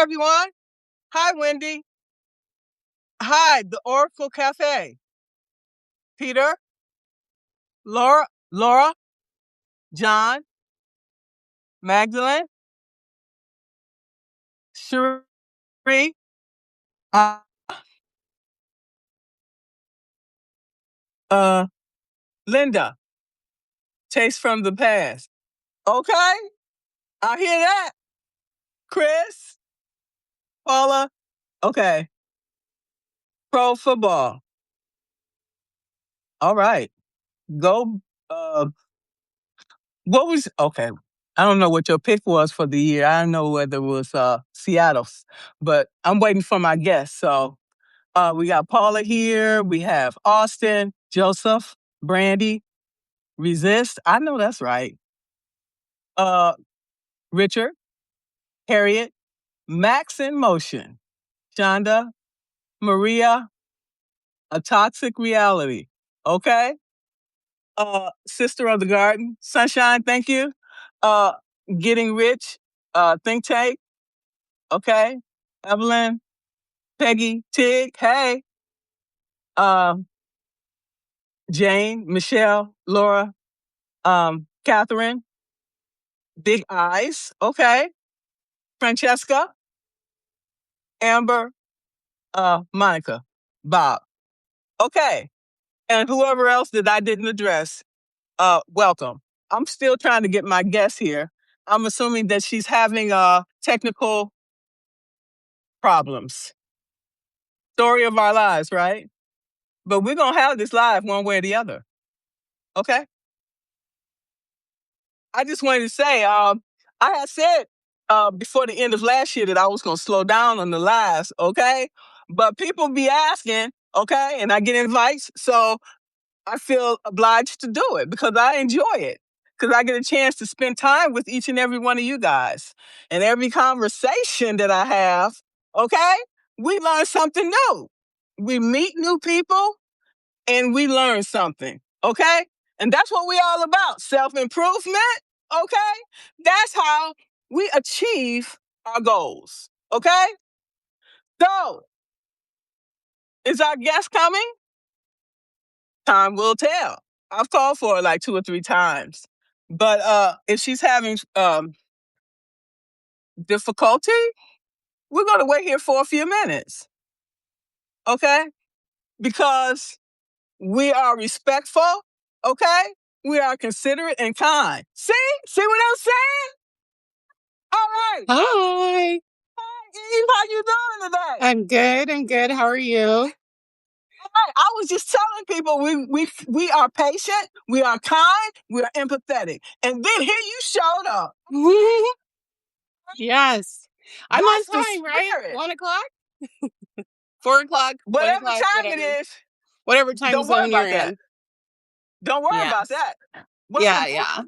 everyone. Hi, Wendy. Hi, the Oracle Cafe. Peter, Laura, John, Magdalene, Cherie, uh, uh, Linda, Taste from the Past. Okay, I hear that. Chris, Paula, okay. Pro football. All right. Go. Uh, what was okay? I don't know what your pick was for the year. I don't know whether it was Seattle, but I'm waiting for my guest. So we got Paula here. We have Austin, Joseph, Brandy, Resist. I know that's right. Uh, Richard, Harriet, Max in Motion, Shonda, Maria, A Toxic Reality. Okay. Sister of the Garden, Sunshine. Thank you. Uh, Getting Rich, Think Tank. Okay. Evelyn, Peggy, Tig. Hey. Uh, Jane, Michelle, Laura, Catherine, Big Eyes. Okay. Francesca, Amber, Monica, Bob. Okay. And whoever else that I didn't address, welcome. I'm still trying to get my guest here. I'm assuming that she's having technical problems. Story of our lives, right? But we're going to have this live one way or the other. Okay? I just wanted to say, I had said before the end of last year that I was going to slow down on the lives, okay? But people be asking, okay? And I get invites, so I feel obliged to do it because I enjoy it. Because I get a chance to spend time with each and every one of you guys. And every conversation that I have, okay, we learn something new. We meet new people and we learn something, okay? And that's what we all about, self-improvement, okay? That's how we achieve our goals, okay? So, is our guest coming? Time will tell. I've called for her like 2 or 3 times. But if she's having difficulty, we're going to wait here for a few minutes, okay? Because we are respectful, okay? We are considerate and kind. See? See what I'm saying? All right. Hi. Eve, how you doing today? I'm good. I'm good. How are you? Right. I was just telling people we are patient, we are kind, we are empathetic. And then here you showed up. Yes. I'm on That's the time, right? spirit. 1 o'clock? 4 o'clock? 1 Whatever o'clock, time it is, whatever time don't worry zone you're about that. in. Don't worry about Yes. that. What's Yeah, important, yeah.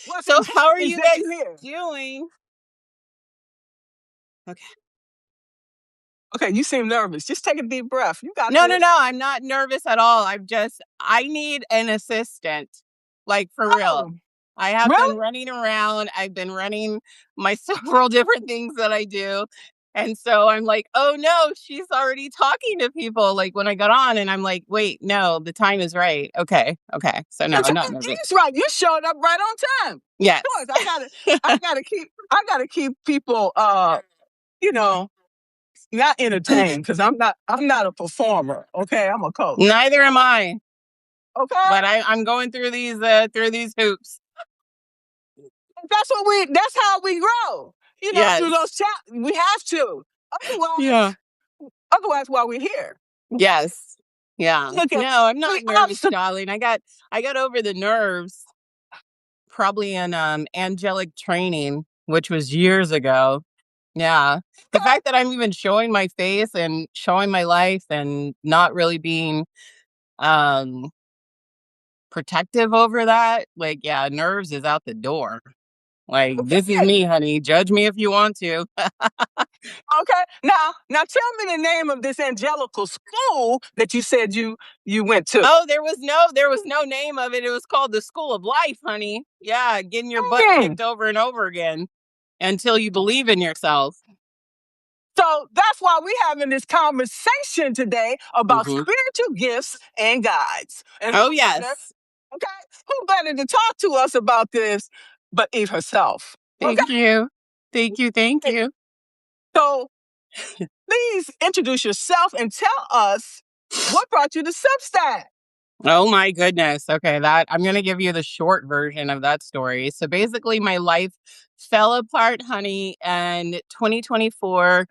what's So how are important is you that guys you're here. doing? Okay. Okay, you seem nervous. Just take a deep breath. You got No, this. I'm not nervous at all. I need an assistant. Like, for real. Oh, I have really? been running around. I've been running my several different things that I do. And so I'm like, oh no, she's already talking to people. Like, when I got on, and I'm like, wait, no, the time is right. Okay. So no, The I'm not time nervous. is right. You showed up right on time. Yes. Of course, I gotta keep people you know, not entertained because I'm not a performer. Okay, I'm a coach. Neither am I. Okay, But I'm going through these hoops. that's how we grow. You know, Yes. through those we have to. Otherwise, why we're here? Yes. Yeah. Look at No, I'm not the nervous, darling. I got over the nerves probably in angelic training, which was years ago. Yeah. The fact that I'm even showing my face and showing my life and not really being um protective over that, like, yeah, nerves is out the door. Like, this is me, honey. Judge me if you want to. Okay. Now tell me the name of this angelical school that you said you went to. Oh, there was no name of it. It was called the School of Life, honey. Yeah, getting your butt kicked over and over again until you believe in yourself. So that's why we're having this conversation today about Hmm. spiritual gifts and guides. And Oh, who better, yes. okay, who better to talk to us about this but Eve herself? Okay. Thank you. Thank you. Thank you. So please introduce yourself and tell us what brought you to Substack. Oh my goodness. Okay, that I'm going to give you the short version of that story. So basically my life fell apart, honey, in 2024,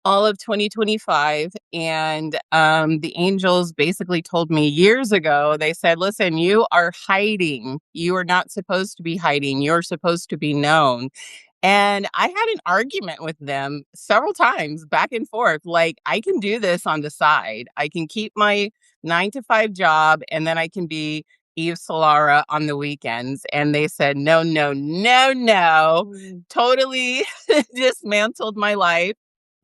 all of 2025, and the angels basically told me years ago. They said, "Listen, you are hiding. You are not supposed to be hiding. You're supposed to be known." And I had an argument with them several times back and forth. Like, I can do this on the side. I can keep my 9 to 5 job and then I can be Eve Solara on the weekends. And they said, no, no, no, no. Totally dismantled my life,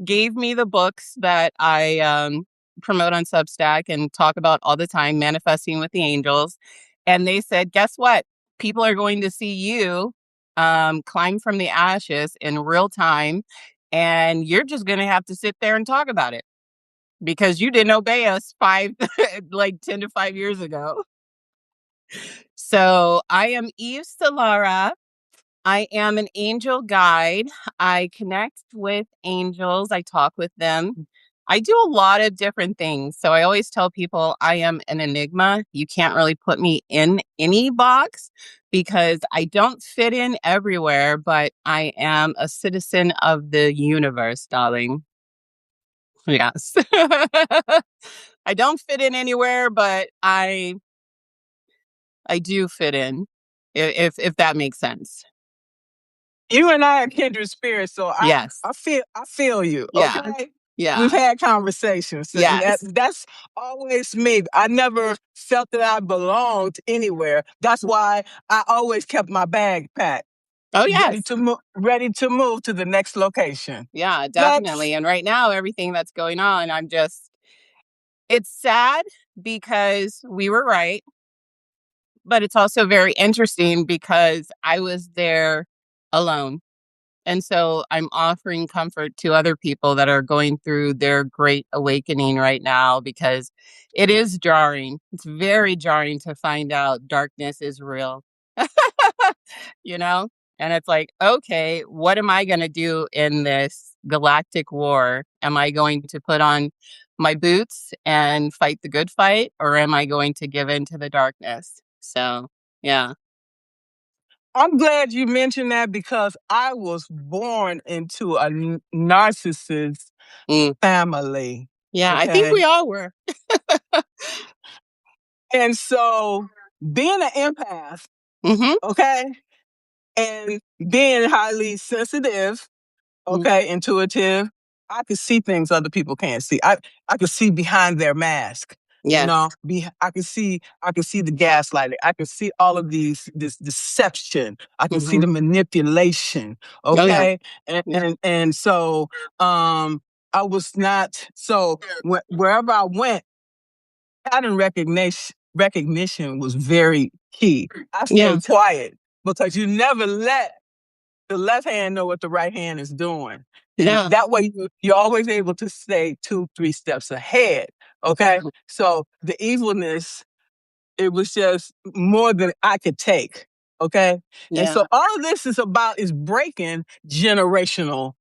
gave me the books that I promote on Substack and talk about all the time, manifesting with the angels. And they said, guess what? People are going to see you climb from the ashes in real time. And you're just going to have to sit there and talk about it because you didn't obey us like 10 to 5 years ago. So I am Eve Solara. I am an angel guide. I connect with angels. I talk with them. I do a lot of different things. So I always tell people I am an enigma. You can't really put me in any box because I don't fit in everywhere, but I am a citizen of the universe, darling. Yes. I don't fit in anywhere, but I do fit in. If that makes sense. You and I are kindred spirits, so Yes. I feel you. Yeah. Okay, we've Yeah. had conversations, and Yes. that's always me. I never felt that I belonged anywhere. That's why I always kept my bag packed, Oh, yes. ready to move to the next location. Yeah, Next, definitely. And right now, everything that's going on, it's sad because we were right, but it's also very interesting because I was there alone. And so I'm offering comfort to other people that are going through their great awakening right now because it is jarring. It's very jarring to find out darkness is real. you know? And it's like, okay, what am I going to do in this galactic war? Am I going to put on my boots and fight the good fight, or am I going to give in to the darkness? So, yeah. I'm glad you mentioned that because I was born into a narcissist Mm. family. Yeah, I think Okay, we all were. and so being an empath, Hmm. okay, and being highly sensitive, okay, intuitive, I could see things other people can't see. I could see behind their mask. You know, Yes. I could see the gaslighting. I could see all of this deception. I can see Hmm. the manipulation. Oh, yeah. Okay, Yeah. and so I was not so wherever I went, pattern recognition was very key. I Yeah. stayed quiet because you never let the left hand know what the right hand is doing. And Yeah. that way you're always able to stay 2, 3 steps ahead. Okay. So the evilness, it was just more than I could take. Okay. And Yeah. so all of this is breaking generational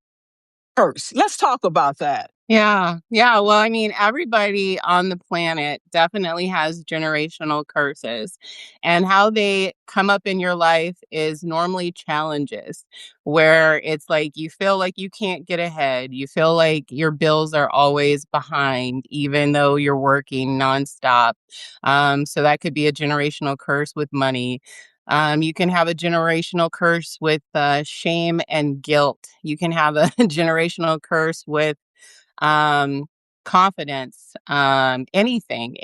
curse. Let's talk about that. Yeah. Yeah. Well, I mean, everybody on the planet definitely has generational curses. And how they come up in your life is normally challenges where it's like you feel like you can't get ahead. You feel like your bills are always behind, even though you're working nonstop. So that could be a generational curse with money. You can have a generational curse with shame and guilt. You can have a generational curse with um, confidence, anything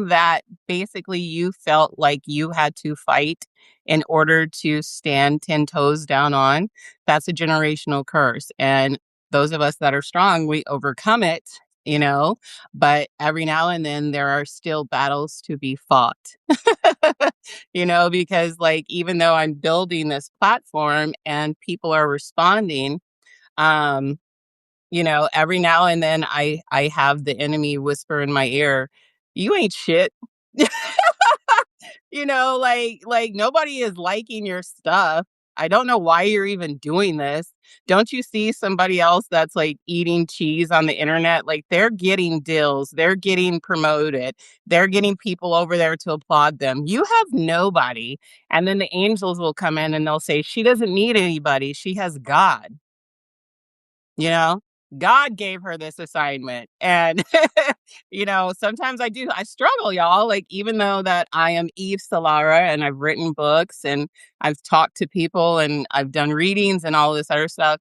that basically you felt like you had to fight in order to stand 10 toes down on. That's a generational curse. And those of us that are strong, we overcome it, but every now and then there are still battles to be fought. Because like, even though I'm building this platform and people are responding, um, every now and then I have the enemy whisper in my ear, "You ain't shit." Like nobody is liking your stuff. I don't know why you're even doing this. Don't you see somebody else that's like eating cheese on the internet? Like they're getting deals, they're getting promoted, they're getting people over there to applaud them. You have nobody. And then the angels will come in and they'll say, "She doesn't need anybody. She has God." You know, God gave her this assignment. And, sometimes I struggle, y'all. Like, even though that I am Eve Solara and I've written books and I've talked to people and I've done readings and all this other stuff,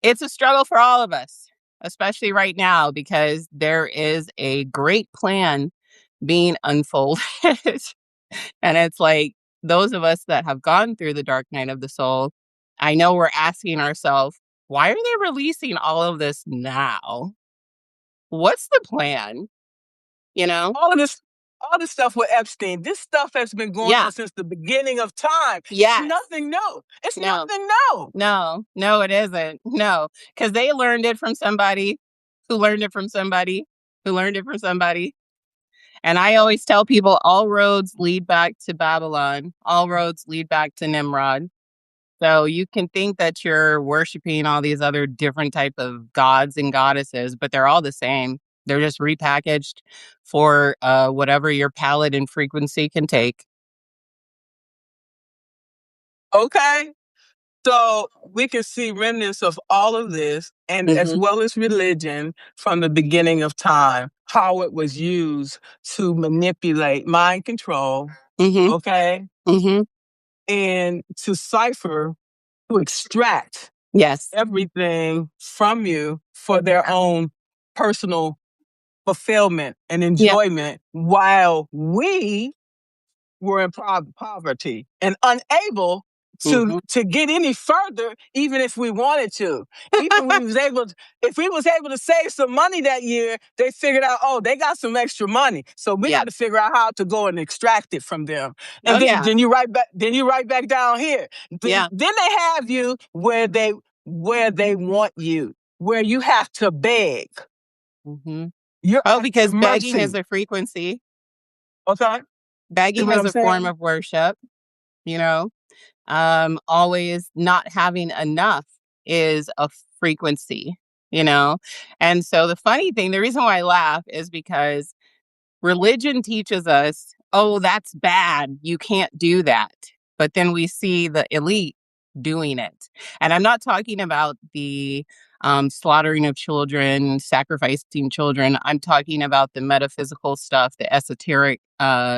it's a struggle for all of us, especially right now, because there is a great plan being unfolded. And it's like those of us that have gone through the dark night of the soul, I know we're asking ourselves, why are they releasing all of this now? What's the plan? You know? All of this, all this stuff with Epstein, this stuff has been going Yeah. on since the beginning of time. It's Yes. nothing new. It's No. nothing new. No, it isn't. No, because they learned it from somebody who learned it from somebody who learned it from somebody. And I always tell people all roads lead back to Babylon. All roads lead back to Nimrod. So you can think that you're worshiping all these other different type of gods and goddesses, but they're all the same. They're just repackaged for whatever your palette and frequency can take. Okay. So we can see remnants of all of this, and as Mm-hmm. well as religion from the beginning of time, how it was used to manipulate mind control, Mm-hmm. okay, Mm-hmm. and to cipher, to extract Yes. everything from you for their own personal fulfillment and Yeah. enjoyment while we were in poverty and unable Mm-hmm. to get any further, even if we wanted to. Even we was able if we was able to save some money that year, they figured out, oh, they got some extra money, so we Yeah. got to figure out how to go and extract it from them. Oh And yeah. then you right back down here. Yeah. Then they have you where they want you, where you have to beg. Mm-hmm. You're Oh, at their because begging is mercy. a frequency. Okay, see Begging what is I'm a form saying? of worship. You know, always not having enough is a frequency. You know, and so the reason why I laugh is because religion teaches us, oh, that's bad. You can't do that. But then we see the elite doing it. And I'm not talking about the slaughtering of children, sacrificing children. I'm talking about the metaphysical stuff, the esoteric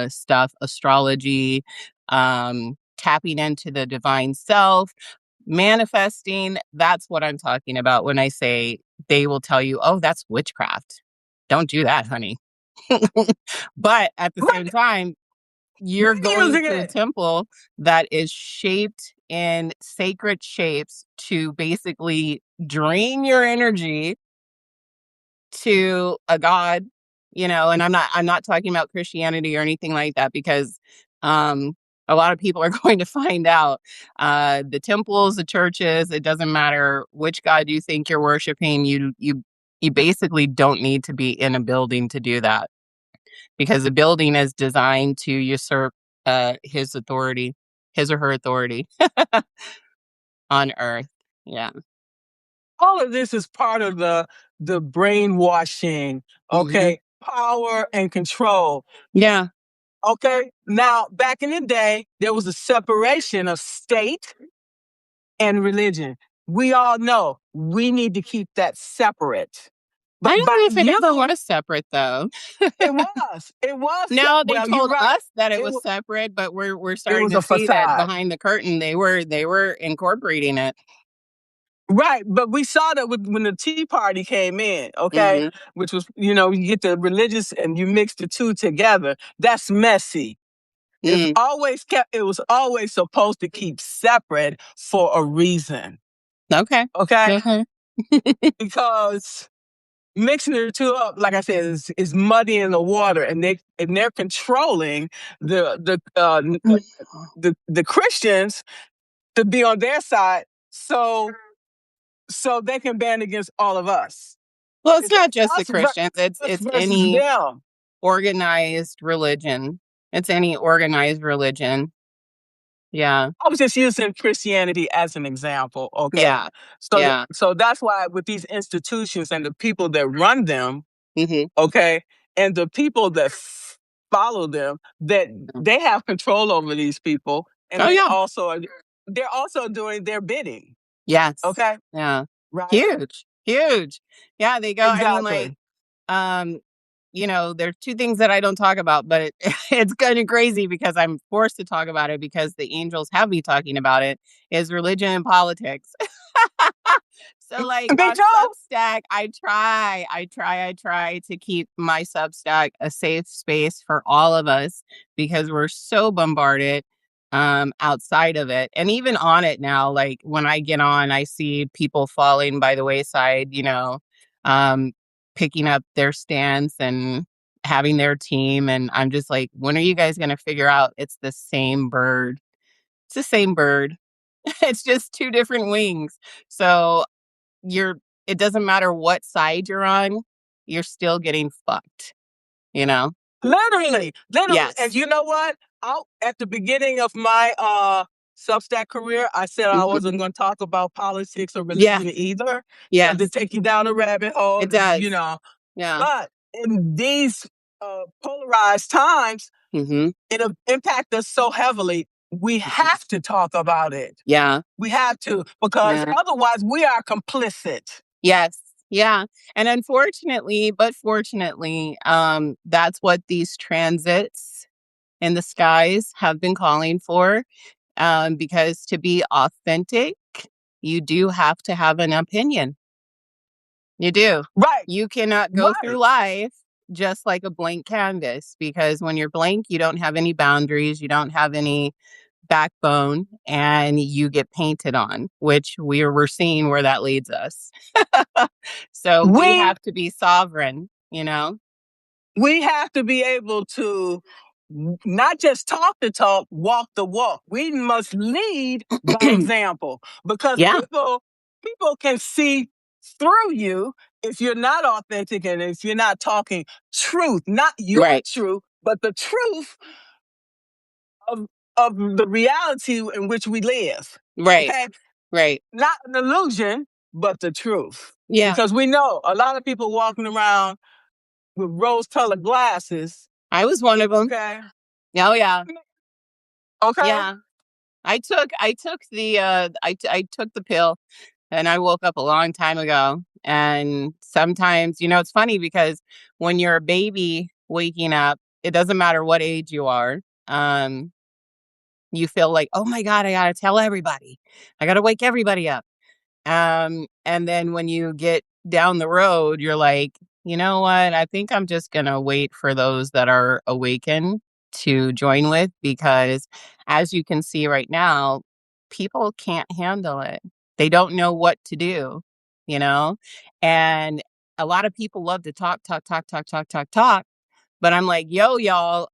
stuff, astrology, tapping into the divine self, manifesting. That's what I'm talking about when I say they will tell you, oh, that's witchcraft. Don't do that, honey. But at the same Right. time, you're They're going using to a it. temple that is shaped in sacred shapes to basically drain your energy to a god, and I'm not talking about Christianity or anything like that, because um a lot of people are going to find out the temples, the churches, it doesn't matter which god you think you're worshiping, you basically don't need to be in a building to do that, because the building is designed to usurp his or her authority on earth. Yeah. All of this is part of the brainwashing, Hmm. okay? Power and control. Yeah. Okay. Now, back in the day, there was a separation of state and religion. We all know we need to keep that separate. I But don't by know if it you, ever was separate though. it was. No, they Well, you're told right. us that it It was wa- separate, but we're it starting was to a see that facade. behind the curtain they were incorporating it. Right, but we saw that when the Tea Party came in, okay, Hmm. which was, you get the religious and you mix the two together. That's messy. Mm. It was always supposed to keep separate for a reason. Okay. Okay? Okay. Because mixing the two up, like I said, is muddying the water, and they're controlling the Christians to be on their side. So so they can ban against all of us. Well, it's not just the Us, ver- Christians. us It's versus any them. organized religion. It's any organized religion. Yeah. I was just using Christianity as an example. Okay. Yeah. So, Yeah. so that's why with these institutions and the people that run them, Hmm. okay, and the people that follow them, that they have control over these people, and Oh, yeah. they're also doing their bidding. Yes. Okay. Yeah. Right. Huge. Huge. Yeah, they go, I mean, like, Exactly. um, there are two things that I don't talk about, but it's kind of crazy because I'm forced to talk about it because the angels have me talking about it, is religion and politics. So, like, Me on too. Substack, I try to keep my Substack a safe space for all of us because we're so bombarded outside of it. And even on it now, like when I get on, I see people falling by the wayside, um, picking up their stance and having their team. And I'm just like, when are you guys going to figure out it's the same bird? It's the same bird. It's just two different wings. So you're it doesn't matter what side you're on, you're still getting fucked, you know? Literally, literally. And Yes. you know what? At the beginning of my Substack career, I said I Mhm. wasn't going to talk about politics or Yeah. religion either, because it Yes. take you down a rabbit hole, It does. you know. Yeah. But in these polarized times, Mhm. it'll impact us so heavily. We Mhm. have to talk about it. Yeah. We have to, because Yeah. otherwise we are complicit. Yes. Yeah. And unfortunately, but fortunately, that's what these transits in the skies have been calling for. Because to be authentic, you do have to have an opinion. You do. Right, You cannot go through right. life just like a blank canvas because when you're blank, you don't have any boundaries, you don't have any backbone, and you get painted on, which we're seeing where that leads us. So we We have to be sovereign, you know? we have to be able to not just talk the talk, walk the walk. We must lead by example, because Yeah, people can see through you if you're not authentic and if you're not talking truth, not your right, truth, but the truth of the reality in which we live. right, Okay? right. Not an illusion, but the truth. Yeah, Because we know a lot of people walking around with rose-colored glasses. I was one of them. Okay. Oh, yeah. Okay. Yeah. I took the pill and I woke up a long time ago. And sometimes, it's funny because when you're a baby waking up, it doesn't matter what age you are. Um, you feel like, oh my God, I gotta tell everybody. I gotta wake everybody up. And then when you get down the road, you're like, you know what? I think I'm just gonna wait for those that are awakened to join with because as you can see right now, people can't handle it. They don't know what to do, you know? And a lot of people love to talk, talk, talk, talk, talk, talk, talk. But I'm like, yo, y'all,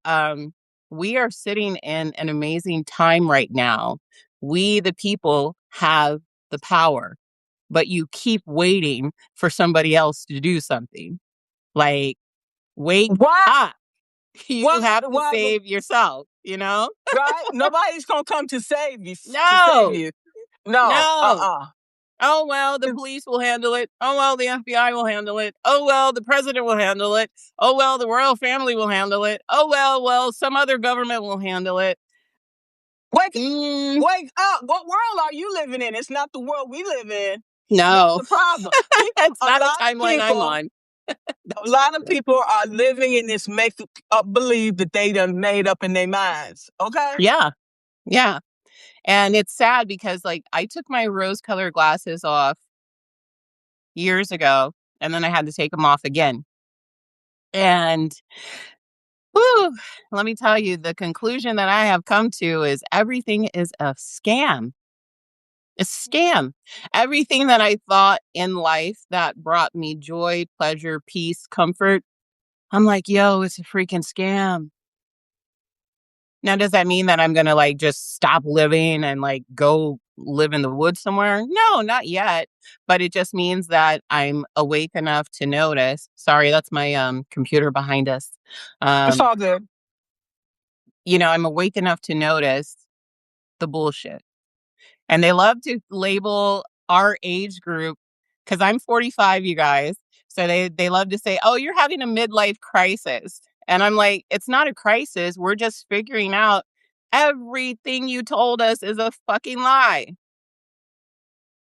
we are sitting in an amazing time right now. We, the people, have the power, but you keep waiting for somebody else to do something. Like, wake Why? up. You Why? have to Why? save yourself, you know? Right? Nobody's gonna come to save you. To save No, you. No. no. Oh, well, the police will handle it. Oh, well, the FBI will handle it. Oh, well, the president will handle it. Oh, well, the royal family will handle it. Oh, well, some other government will handle it. Wake Mm, wake up. What world are you living in? It's not the world we live in. That's no, the problem. that's A not the lot of timeline I'm people, on. a That's not lot of it. people are living in this make up believe that they done made up in their minds. Okay? Yeah, yeah. And it's sad because, like, I took my rose-colored glasses off years ago, and then I had to take them off again. And, whew, let me tell you, the conclusion that I have come to is everything is a scam. It's a scam. Everything that I thought in life that brought me joy, pleasure, peace, comfort, I'm like, yo, it's a freaking scam. Now, does that mean that I'm gonna, like, just stop living and, like, go live in the woods somewhere? No, not yet. But it just means that I'm awake enough to notice. Sorry, that's my computer behind us. It's Um, all good. I'm awake enough to notice the bullshit. And they love to label our age group because I'm 45, you guys. So they love to say, "Oh, you're having a midlife crisis." And I'm like, "It's not a crisis. We're just figuring out everything you told us is a fucking lie."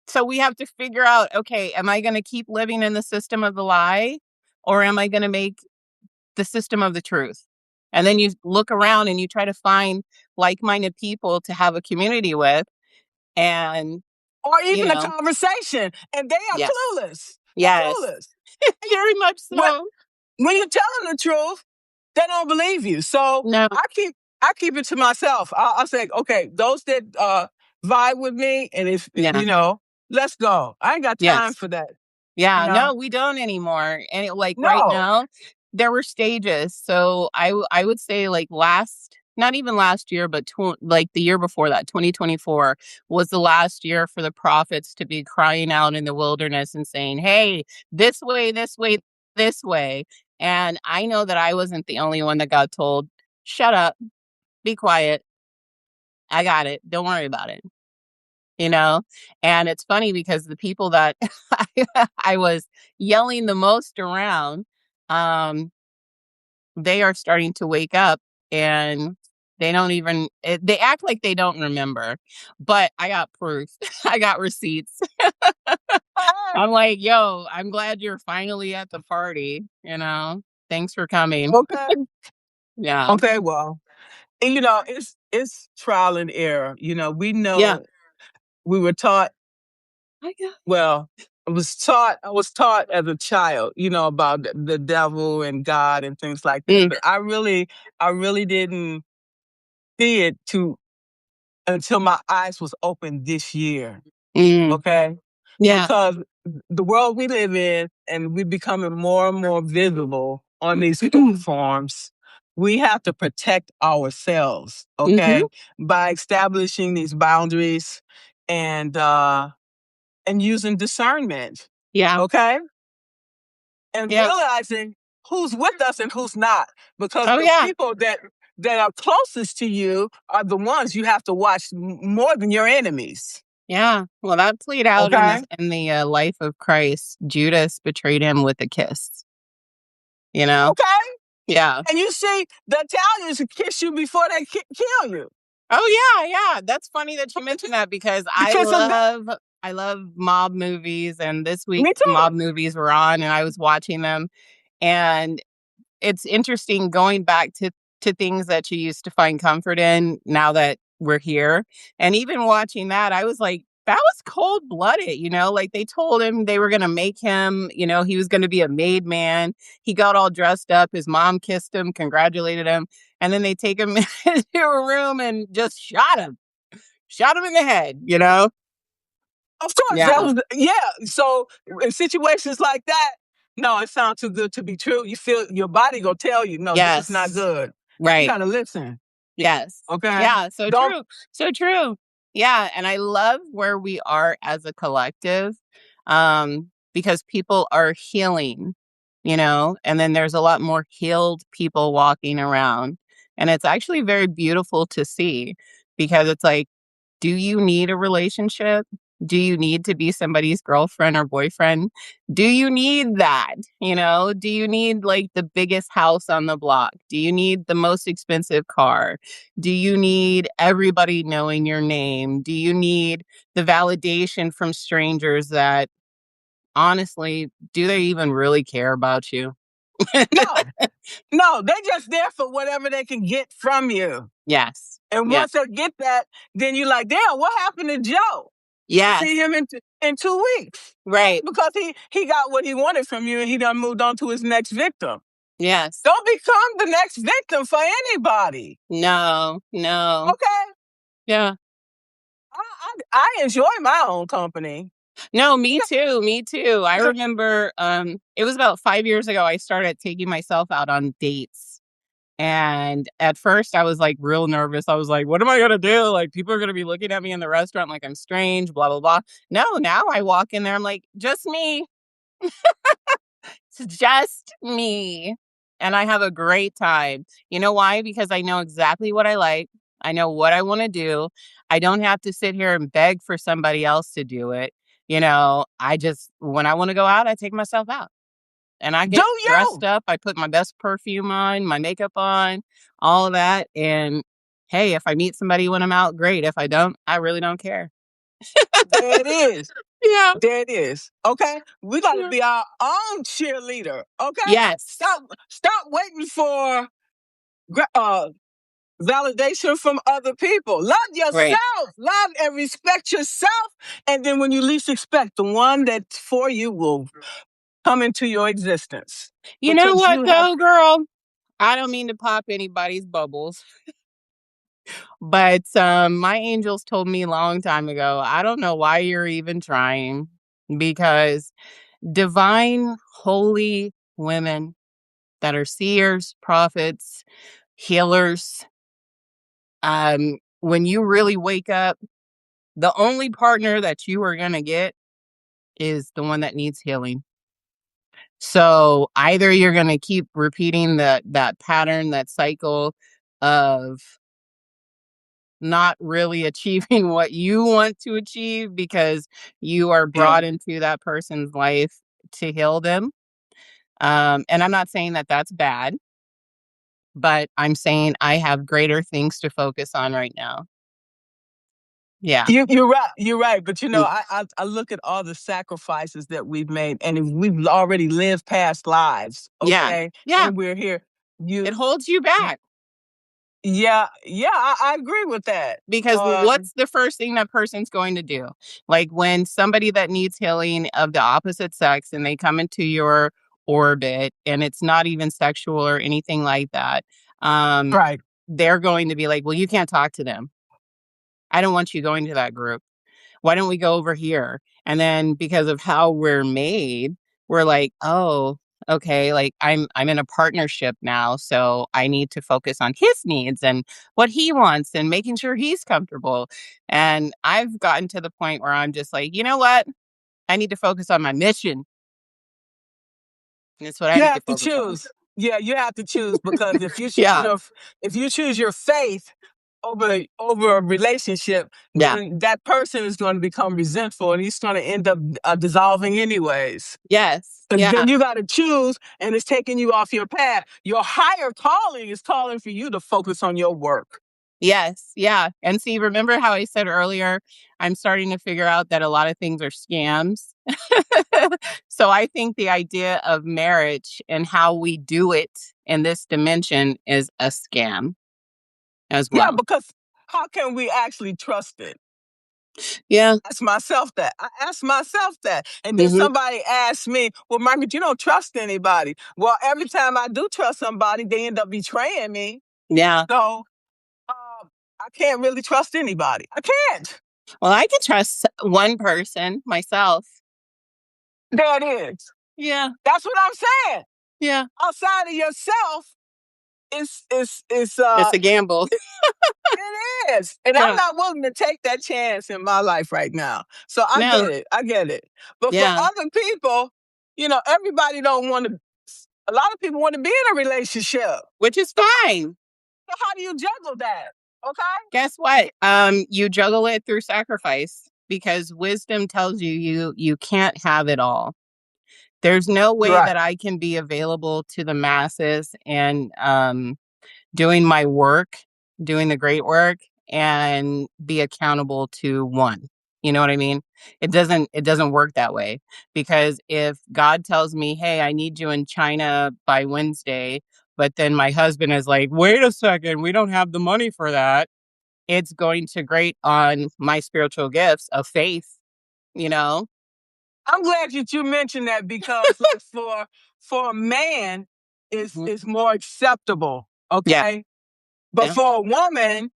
So we have to figure out, okay, am I going to keep living in the system of the lie, or am I going to make the system of the truth? And then you look around and you try to find like-minded people to have a community with. And, Or you even a know, conversation, and they are yes, clueless. They're yes, clueless. very much When, so. when you tell them the truth, they don't believe you. So No, I keep it to myself. I'll say, okay, those that vibe with me, and if yeah, let's go. I ain't got time yes. for that. You Yeah, know, no, we don't anymore. And like right no. now, there were stages. So I would say like not even last year, but like the year before that, 2024 was the last year for the prophets to be crying out in the wilderness and saying, "Hey, this way, this way, this way." And I know that I wasn't the only one that got told, "Shut up, be quiet. I got it. Don't worry about it." you know? And it's funny because the people that I was yelling the most around, um, they are starting to wake up and they act like they don't remember, but I got proof. I got receipts. I'm like, yo, I'm glad you're finally at the party. Thanks for coming. Okay. Yeah. Okay. Well, and, it's trial and error. We Yeah. know we were taught. I got Well, I was taught as a child, about the devil and God and things like that. mm, But I really didn't see it until my eyes was opened this year. mm, Okay. yeah. Because the world we live in, and we're becoming more and more visible on these platforms, we have to protect ourselves, hmm okay, by establishing these boundaries and using discernment, Yeah. okay, and Yeah. realizing who's with us and who's not, because Oh the yeah. people that are closest to you are the ones you have to watch more than your enemies, Yeah, well, that played out in okay, the life of Christ. Judas betrayed him with a kiss, you know? okay. Yeah. And you see, the Italians kiss you before they kill you Oh, yeah, yeah, that's funny that you mentioned that because because of that. I love mob movies, and this week Me the too. mob movies were on, and I was watching them, and it's interesting going back to things that you used to find comfort in now that we're here. And even watching that, I was like, that was cold blooded, like they told him they were going to make him, he was going to be a made man. He got all dressed up. His mom kissed him, congratulated him. And then they take him into a room and just shot him in the head. Of course, that Yeah. was yeah. So in situations like that, no, it sounds too good to be true. You feel your body gonna tell you, no, this is not Yes. good. You Right. gotta listen. Yes. Okay, Yeah, so don't. true. So true. Yeah, and I love where we are as a collective, because people are healing, and then there's a lot more healed people walking around, and it's actually very beautiful to see because it's like, do you need a relationship? Do you need to be somebody's girlfriend or boyfriend? Do you need that? Do you need like the biggest house on the block? Do you need the most expensive car? Do you need everybody knowing your name? Do you need the validation from strangers that honestly, do they even really care about you? No, no, they just there for whatever they can get from you. Yes. And Yeah. once they get that, then you're like, damn, what happened to Joe? Yes. See him in 2 weeks. Right. Because he got what he wanted from you, and he done moved on to his next victim. Yes. Don't become the next victim for anybody. No. No. Okay. Yeah. I enjoy my own company. No, me too, me too. I remember, it was about 5 years ago, I started taking myself out on dates, And at first I was like real nervous. I was like, what am I going to do? Like, people are going to be looking at me in the restaurant like I'm strange, blah, blah, blah. No, now I walk in there, I'm like, just me. It's just me. And I have a great time. You know why? Because I know exactly what I like. I know what I want to do. I don't have to sit here and beg for somebody else to do it. I just, when I want to go out, I take myself out and I Do get dressed you? up. I put my best perfume on, my makeup on, all of that. And hey, if I meet somebody when I'm out, great. If I don't, I really don't care. There it is. Yeah. There it is. Okay, we got to Yeah. be our own cheerleader. Okay, Yes. stop waiting for validation from other people. Love Right. yourself. Love and respect yourself. And then when you least expect, the one that's for you will come into your existence You know because what, you have. though, girl? I don't mean to pop anybody's bubbles, but my angels told me a long time ago, I don't know why you're even trying, because divine, holy women that are seers, prophets, healers, when you really wake up, the only partner that you are going to get is the one that needs healing. So either you're going to keep repeating that pattern, that cycle of not really achieving what you want to achieve because you are Yeah. brought into that person's life to heal them. And I'm not saying that that's bad, but I'm saying I have greater things to focus on right now. Yeah. You're right. You're right. But Mm. I look at all the sacrifices that we've made, and if we've already lived past lives, Yeah. okay, Yeah. and we're here. You, It holds you back. yeah, I agree with that. Because Um, what's the first thing that person's going to do? Like, when somebody that needs healing of the opposite sex and they come into your orbit and it's not even sexual or anything like that, um, right. they're going to be like, well, you can't talk to them. I don't want you going to that group. Why don't we go over here? And then because of how we're made, we're like, oh, okay, like I'm in a partnership now, so I need to focus on his needs and what he wants and making sure he's comfortable. And I've gotten to the point where I'm just like, you know what? I need to focus on my mission. That's what I You need to have to focus on. choose. Yeah, you have to choose because Yeah. if you choose your faith over a relationship, Yeah. then that person is going to become resentful and he's going to end up dissolving anyways. Yes. Because Yeah. then you got to choose, and it's taking you off your path. Your higher calling is calling for you to focus on your work. Yes, yeah, and see, remember how I said earlier, I'm starting to figure out that a lot of things are scams? So I think the idea of marriage and how we do it in this dimension is a scam as Yeah, well. because how can we actually trust it? Yeah, Ask myself that. I ask myself that. And then mhm, somebody asks me, well, Margaret, you don't trust anybody. Well, every time I do trust somebody, they end up betraying me. yeah. So I can't really trust anybody. I can't. Well, I can trust one person, myself. There it is. Yeah, That's what I'm saying. yeah. Outside of yourself, it's It's a gamble. it is. And I'm Yeah. not willing to take that chance in my life right now. So I get No, it. I get it. But for yeah, other people, everybody don't want to, a lot of people want to be in a relationship. which is So fine. how do you juggle that? Okay? Guess what? You juggle it through sacrifice because wisdom tells you can't have it all. There's no way Right. that I can be available to the masses and doing my work, doing the great work, and be accountable to one. You know what I mean? It doesn't work that way, because if God tells me, "Hey, I need you in China by Wednesday," but then my husband is like, "Wait a second, we don't have the money for that." It's going to grate on my spiritual gifts of faith, you know? I'm glad that you mentioned that because like for a man Mhm. is more acceptable. Yeah, Okay. But yeah, for a woman,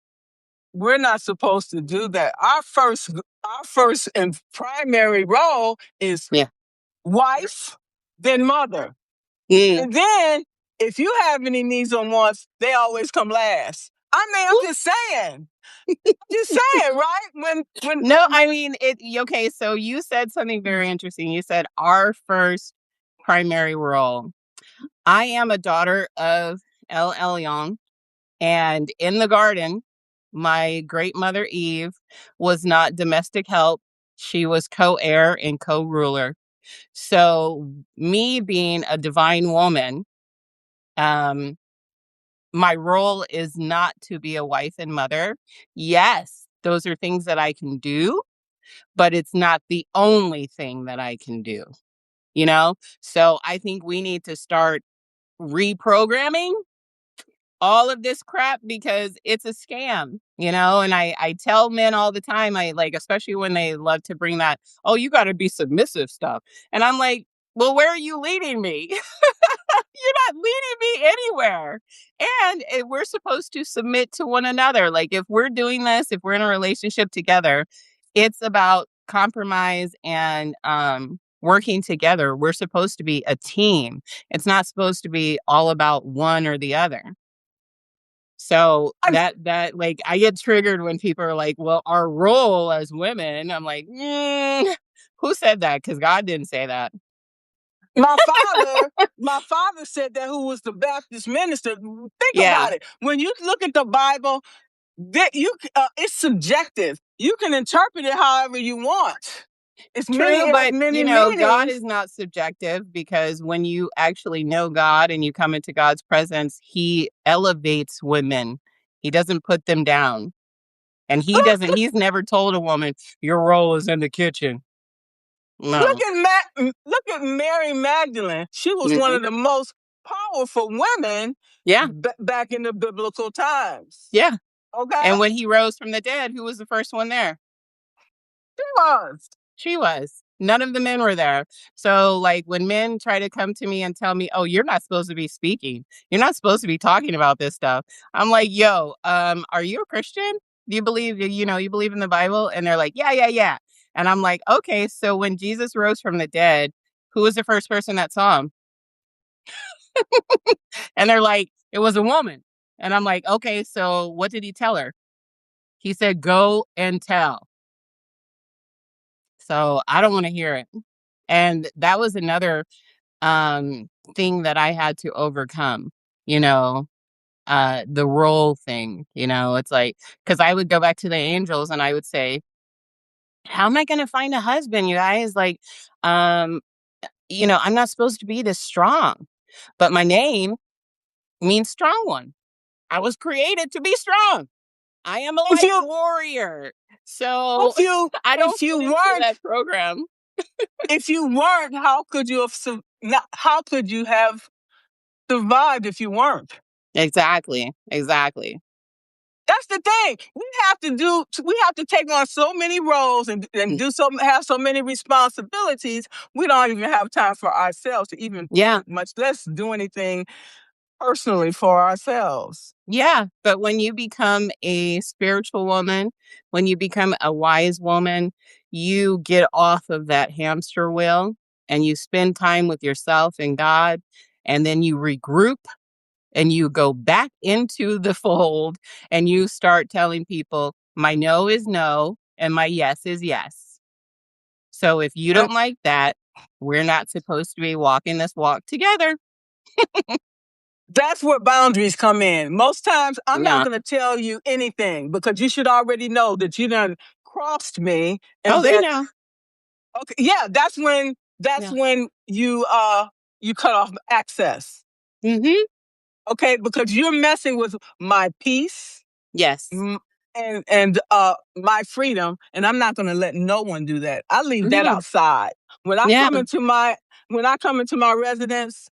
we're not supposed to do that. Our first and primary role is yeah. wife, then mother. Mm, And then if you have any needs or wants, they always come last. I mean, I'm just saying. Just saying, right? No, I mean it. Okay, so you said something very interesting. You said our first primary role. I am a daughter of El Elyon, and in the garden, my great mother Eve was not domestic help. She was co-heir and co-ruler. So me being a divine woman, um, my role is not to be a wife and mother. Yes, those are things that I can do, but it's not the only thing that I can do, you know? So I think we need to start reprogramming all of this crap because it's a scam, you know? And I tell men all the time, I like, especially when they love to bring that, oh, you got to be submissive stuff. And I'm like, well, where are you leading me? You're not leading me anywhere. And we're supposed to submit to one another. Like, if we're doing this, if we're in a relationship together, it's about compromise and working together. We're supposed to be a team. It's not supposed to be all about one or the other. So I, that like I get triggered when people are like, "Well, our role as women." I'm like, "Who said that?" Because God didn't say that. my father, my father said that, who was the Baptist minister. Think Yeah, about it. When you look at the Bible, that it's subjective. You can interpret it however you want. true, It has but many God meanings. is not subjective because when you actually know God and you come into God's presence, He elevates women. He doesn't put them down, and He doesn't. He's never told a woman your role is in the kitchen. No. Look at Mary Magdalene. She was one Hmm. of the most powerful women Yeah, back in the biblical times. yeah. Okay, And when He rose from the dead, who was the first one there? she was. She was. None of the men were there. So, like, when men try to come to me and tell me, "Oh, you're not supposed to be speaking. You're not supposed to be talking about this stuff." I'm like, "Yo, are you a Christian? Do you believe, you believe in the Bible?" And they're like, "Yeah, yeah, yeah." And I'm like, "Okay, so when Jesus rose from the dead, who was the first person that saw him?" And they're like, "It was a woman." And I'm like, "Okay, so what did he tell her?" He said, "Go and tell." So I don't want to hear it. And that was another thing that I had to overcome, you know, the role thing, it's like, because I would go back to the angels and I would say, how am I going to find a husband, you guys? Like, um, I'm not supposed to be this strong, but my name means strong one. I was created to be strong. I am a If light you warrior. So if you I don't if you fit into weren't that program. if you weren't, how could you have how could you have survived if you weren't? Exactly. Exactly. That's the thing. We have to take on so many roles and Mm. have so many responsibilities. We don't even have time for ourselves to even Yeah. think, much less do anything personally for ourselves. Yeah, but when you become a spiritual woman, when you become a wise woman, you get off of that hamster wheel and you spend time with yourself and God, and then you regroup and you go back into the fold and you start telling people, my no is no and my yes is yes. So if you And don't like that, we're not supposed to be walking this walk together. that's where boundaries come in. Most times, I'm not Yeah. going to tell you anything because you should already know that you done crossed me, Oh, and they that know. okay, yeah, Yeah. you cut off access. Hmm. Okay, because you're messing with my peace, Yes. mm, and my freedom, and I'm not going to let no one do that. I leave that No. outside. When I Yeah. come into my residence,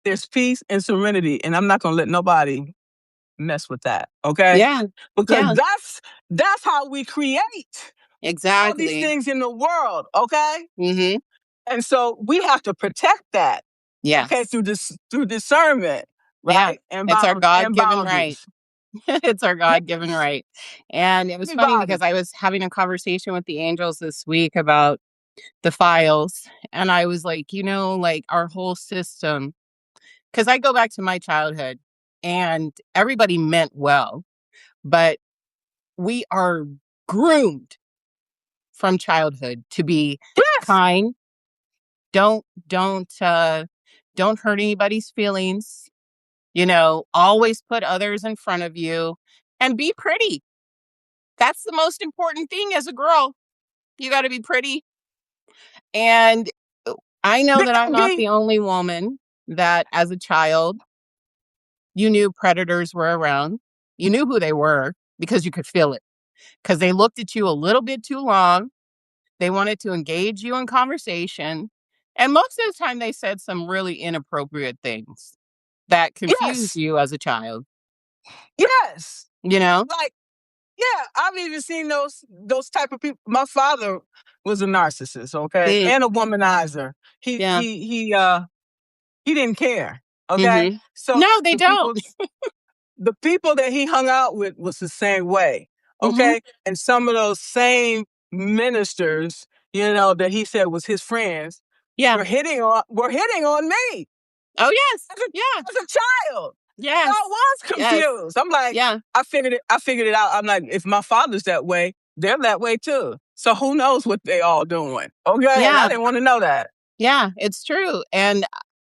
there's peace and serenity, and I'm not going to let nobody mess with that. Okay, Yeah. because Yeah. that's how we create all these Exactly. things in the world. Okay, Mhm. and so we have to protect that. Okay, Yes. through discernment, Yeah. right, and It's our God-given right. boundaries. It's our God-given Yes, right. And it was funny everybody. because I was having a conversation with the angels this week about the files, and I was like, like, our whole system because I go back to my childhood and everybody meant well, but we are groomed from childhood to be Yes. kind. Don't don't uh don't hurt anybody's feelings. Always put others in front of you and be pretty. That's the most important thing as a girl. You got to be pretty. And I know Be, that I'm not be the only woman that as a child you knew predators were around. You knew who they were because you could feel it. Because they looked at you a little bit too long. They wanted to engage you in conversation. And most of the time, they said some really inappropriate things that confused yes. you as a child, Yes. you know? Like, yeah, I've even seen those type of people. My father was a narcissist, okay, Mm, and a womanizer. He yeah. he he uh he didn't care. Okay. Hmm. So No, they the don't. people the people that he hung out with was the same way. Hmm. Okay. And some of those same ministers, that he said was his friends, Yeah. were hitting on me Oh, yes. as a, Yeah. as a child. So I Yes. was Yes. confused. I'm like, Yeah. I figured it out. I'm like, if my father's that way, they're that way too. So who knows what they all doing? Okay. And I Yeah. didn't want to know that. Yeah. It's true. And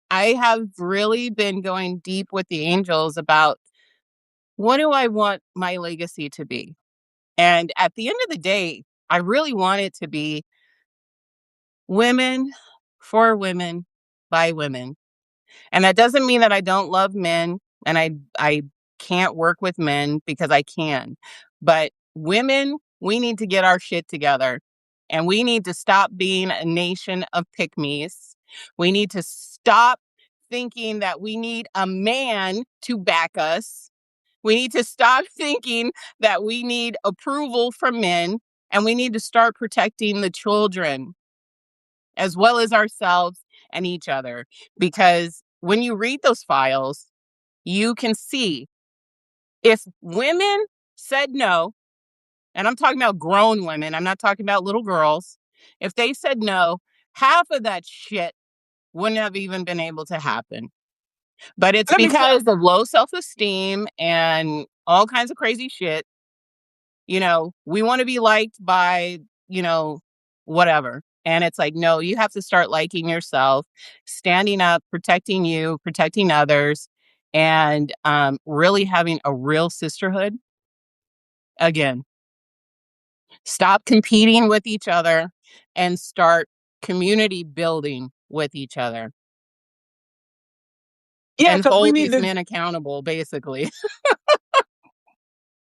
I have really been going deep with the angels about what do I want my legacy to be? And at the end of the day, I really want it to be women for women by women. And that doesn't mean that I don't love men and I can't work with men because I can. But women, we need to get our shit together. And we need to stop being a nation of pick-me's. We need to stop thinking that we need a man to back us. We need to stop thinking that we need approval from men, and we need to start protecting the children as well as ourselves and each other. Because when you read those files, you can see if women said no, and I'm talking about grown women, I'm not talking about little girls. If they said no, half of that shit wouldn't have even been able to happen. But it's Let me tell because of low self esteem and all kinds of crazy shit. We want to be liked by, you know, whatever. And it's like, no, you have to start liking yourself, standing up, protecting you, protecting others, and really having a real sisterhood. Again, stop competing with each other and start community building with each other Yeah, and because we hold need these to men accountable, basically.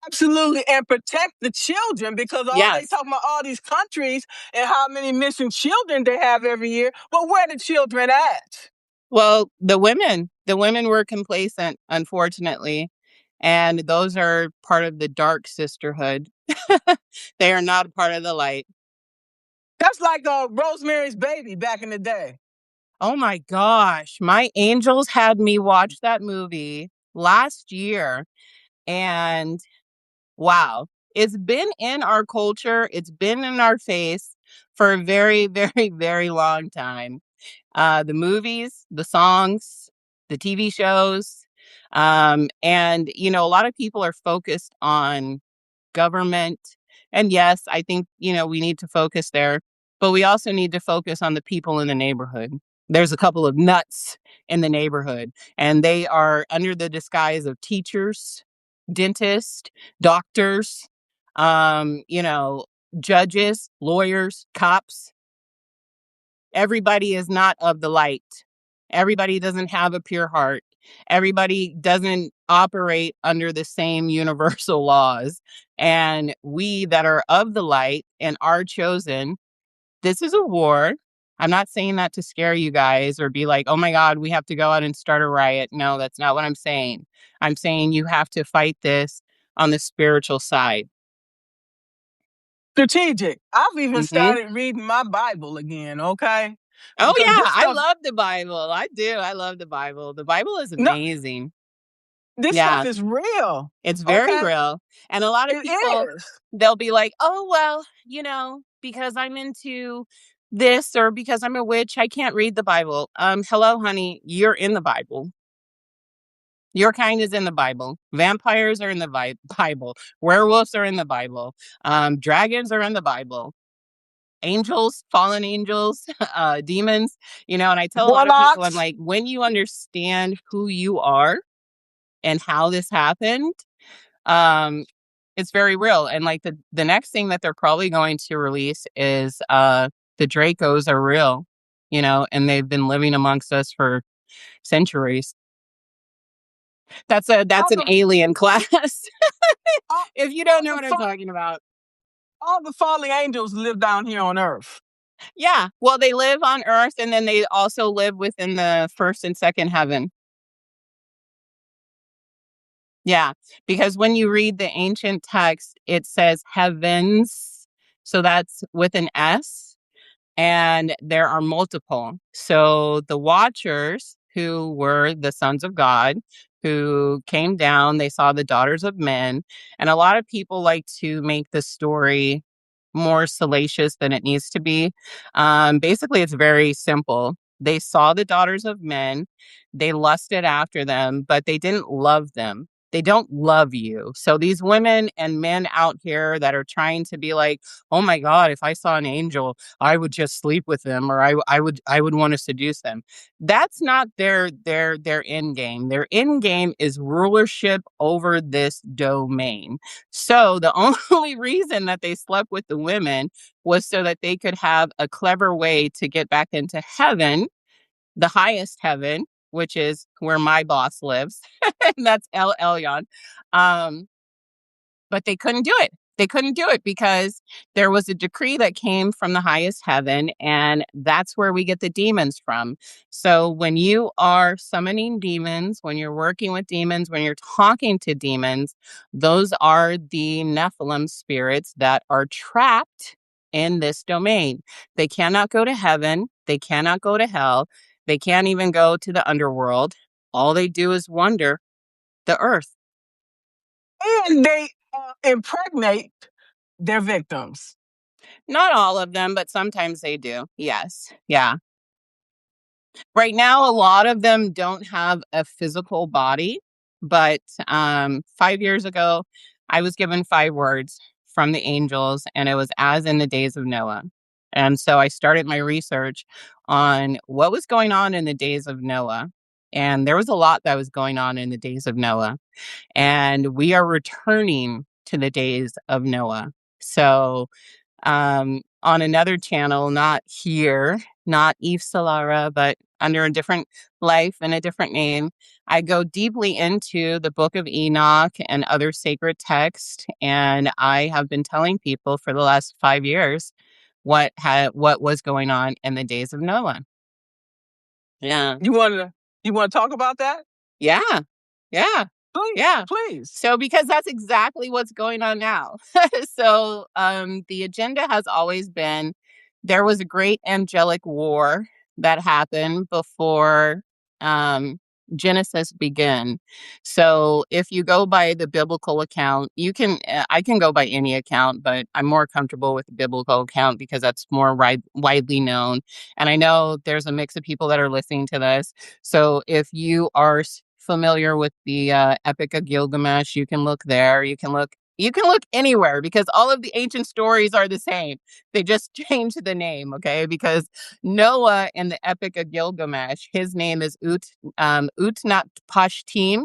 absolutely and protect the children because all they Yes. talking about all these countries and how many missing children they have every year. But where the children at? Well, the women were complacent, unfortunately, and those are part of the dark sisterhood. They are not a part of the light. That's like Rosemary's Baby back in the day. Oh my gosh, my angels had me watch that movie last year, and wow, it's been in our culture, it's been in our face for a very, very, very long time. The movies, the songs, the TV shows. And, a lot of people are focused on government. And yes, I think, we need to focus there, but we also need to focus on the people in the neighborhood. There's a couple of nuts in the neighborhood, and they are under the disguise of teachers, dentists, doctors, um, you know, judges, lawyers, cops. Everybody is not of the light. Everybody doesn't have a pure heart. Everybody doesn't operate under the same universal laws. And we that are of the light and are chosen, this is a war. I'm not saying that to scare you guys or be like, oh my God, we have to go out and start a riot. No, that's not what I'm saying. I'm saying you have to fight this on the spiritual side. Strategic. I've even Hmm. started reading my Bible again. Okay, Oh, because yeah. this I stuff, love the Bible. I do. I love the Bible. The Bible is no, amazing. this stuff Yeah. is real. It's very Okay, real. And a lot of it people, is. they'll be like, "Oh, well, because I'm into this or because I'm a witch, I can't read the Bible." Hello, honey, you're in the Bible. Your kind is in the Bible. Vampires are in the Bible. Werewolves are in the Bible. Dragons are in the Bible. Angels, fallen angels, demons, and I tell a lot of people, I'm Warlocks. like, when you understand who you are and how this happened, um, it's very real. And like the next thing that they're probably going to release is the Dracos are real, and they've been living amongst us for centuries. That's All an the alien class. all, If you all don't know the what I'm fa- talking about. all the fallen angels live down here on Earth. Yeah. Well, they live on Earth and then they also live within the first and second heaven. Yeah. Because when you read the ancient text, it says heavens. So that's with an S. And there are multiple. So the Watchers, who were the sons of God, who came down, they saw the daughters of men. And a lot of people like to make the story more salacious than it needs to be. Basically, it's very simple. They saw the daughters of men, they lusted after them, but they didn't love them. They don't love you. So these women and men out here that are trying to be like, oh my God, if I saw an angel, I would just sleep with them, or I would want to seduce them. That's not their end game. Their end game is rulership over this domain. So the only reason that they slept with the women was so that they could have a clever way to get back into heaven, the highest heaven, which is where my boss lives. And that's El Elyon. Um, but they couldn't do it. They couldn't do it because there was a decree that came from the highest heaven, and that's where we get the demons from. So when you are summoning demons, when you're working with demons, when you're talking to demons, those are the Nephilim spirits that are trapped in this domain. They cannot go to heaven. They cannot go to hell. They can't even go to the underworld. All they do is wander the earth. And they impregnate their victims. Not all of them, but sometimes they do. Yes. Yeah. Right now, a lot of them don't have a physical body, but 5 years ago, I was given 5 words from the angels, and it was as in the days of Noah. And so I started my research on what was going on in the days of Noah. And there was a lot that was going on in the days of Noah. And we are returning to the days of Noah. So on another channel, not here, not Eve Solara, but under a different life and a different name, I go deeply into the book of Enoch and other sacred texts. And I have been telling people for the last 5 years what was going on in the days of Noah. Yeah. You want to talk about that? Yeah. Yeah. Please, Yeah. please. So because that's exactly what's going on now. So the agenda has always been there was a great angelic war that happened before um Genesis began. So if you go by the biblical account, I can go by any account, but I'm more comfortable with the biblical account because that's more widely known. And I know there's a mix of people that are listening to this. So if you are familiar with the Epic of Gilgamesh, you can look there. You can look anywhere because all of the ancient stories are the same. They just changed the name, okay? Because Noah in the Epic of Gilgamesh, his name is Utnapishtim.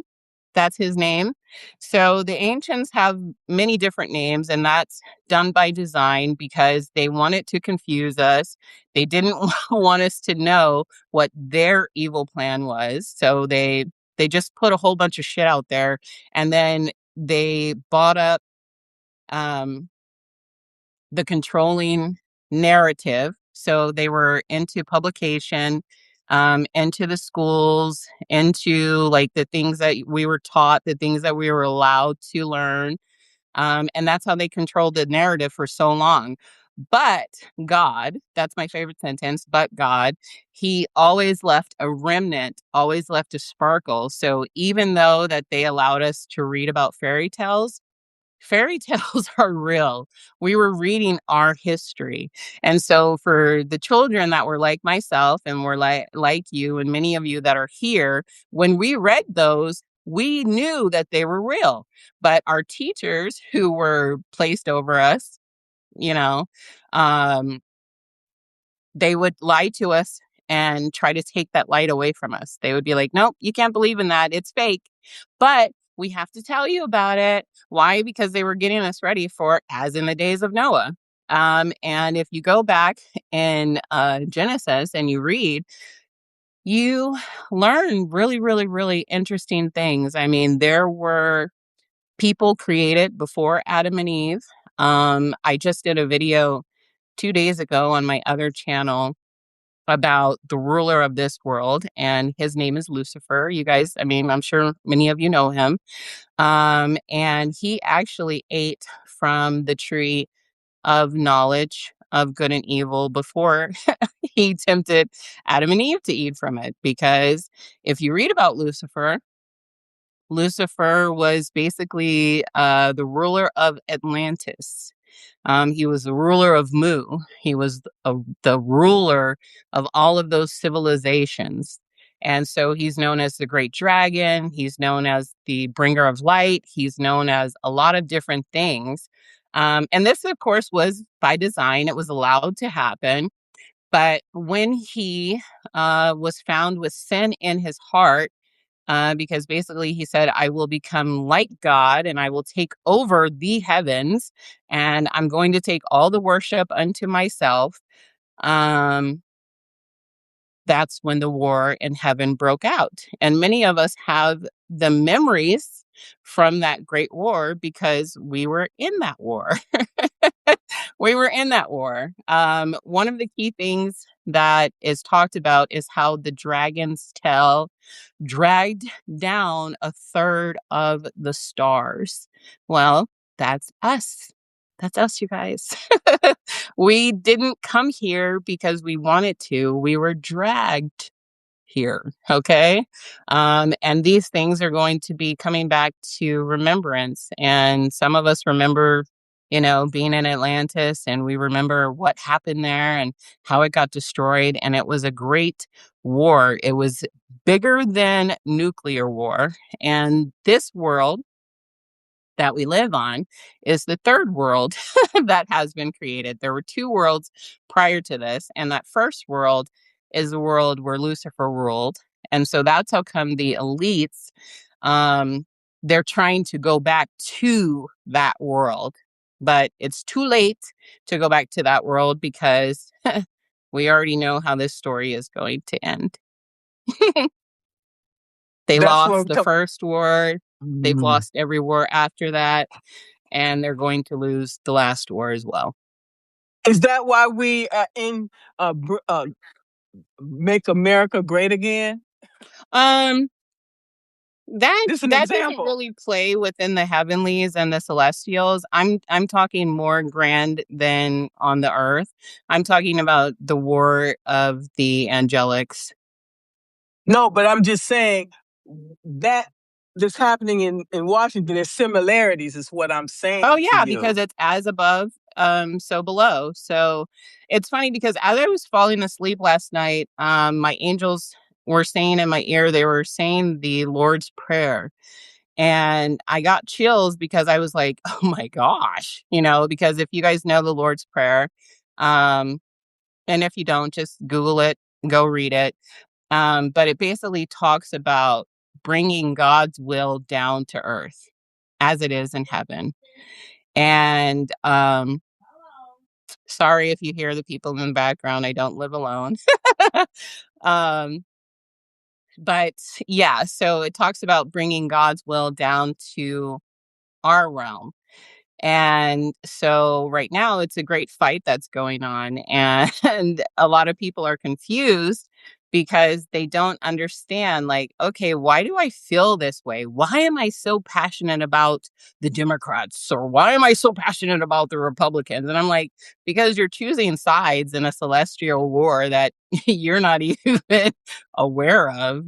That's his name. So the ancients have many different names, and that's done by design because they wanted to confuse us. They didn't want us to know what their evil plan was. So they just put a whole bunch of shit out there, and then they bought up um, the controlling narrative. So they were into publication, into the schools, into like the things that we were taught, the things that we were allowed to learn. And that's how they controlled the narrative for so long. But God, that's my favorite sentence, but God, he always left a remnant, always left a sparkle. So even though that they allowed us to read about fairy tales are real. We were reading our history. And so for the children that were like myself and were like you and many of you that are here, when we read those, we knew that they were real, but our teachers who were placed over us, you know, um, they would lie to us and try to take that light away from us. They would be like, nope, you can't believe in that. It's fake. But we have to tell you about it. Why? Because they were getting us ready for as in the days of Noah. And if you go back in Genesis and you read, you learn really, really, really interesting things. I mean, there were people created before Adam and Eve. I just did a video 2 days ago on my other channel about the ruler of this world, and his name is Lucifer. You guys, I mean, I'm sure many of you know him. And he actually ate from the tree of knowledge of good and evil before he tempted Adam and Eve to eat from it. Because if you read about Lucifer, Lucifer was basically the ruler of Atlantis. He was the ruler of Mu. He was the ruler of all of those civilizations. And so he's known as the great dragon. He's known as the bringer of light. He's known as a lot of different things. And this, of course, was by design. It was allowed to happen. But when he was found with sin in his heart, because basically he said, I will become like God and I will take over the heavens and I'm going to take all the worship unto myself. Um, that's when the war in heaven broke out. And many of us have the memories from that great war because we were in that war. We were in that war. One of the key things that is talked about is how the dragon's tail dragged down a third of the stars. Well, that's us. That's us, you guys. We didn't come here because we wanted to. We were dragged here. Okay. And these things are going to be coming back to remembrance. And some of us remember, being in Atlantis and we remember what happened there and how it got destroyed. And it was a great war. It was bigger than nuclear war. And this world that we live on is the third world that has been created. There were two worlds prior to this, and that first world is the world where Lucifer ruled. And so that's how come the elites, they're trying to go back to that world. But it's too late to go back to that world because we already know how this story is going to end. They That's what lost I'm the talking. first war. They've lost every war after that, and they're going to lose the last war as well. Is that why we in Make America Great Again? Um, that This is an that doesn't example. really play within the heavenlies and the celestials. I'm talking more grand than on the earth. I'm talking about the war of the angelics. No, but I'm just saying that that's happening in Washington. There's similarities, is what I'm Oh saying to yeah, because you. it's as above, so below. So it's funny because as I was falling asleep last night, my angels were saying in my ear, they were saying the Lord's Prayer. And I got chills because I was like, oh my gosh, because if you guys know the Lord's Prayer, um, and if you don't, just Google it, go read it. But it basically talks about bringing God's will down to earth as it is in heaven. And sorry if you hear the people in the background. I don't live alone. um, but yeah, so it talks about bringing God's will down to our realm. And so right now it's a great fight that's going on. And a lot of people are confused because they don't understand, like, okay, why do I feel this way? Why am I so passionate about the Democrats? Or why am I so passionate about the Republicans? And I'm like, because you're choosing sides in a celestial war that you're not even aware of.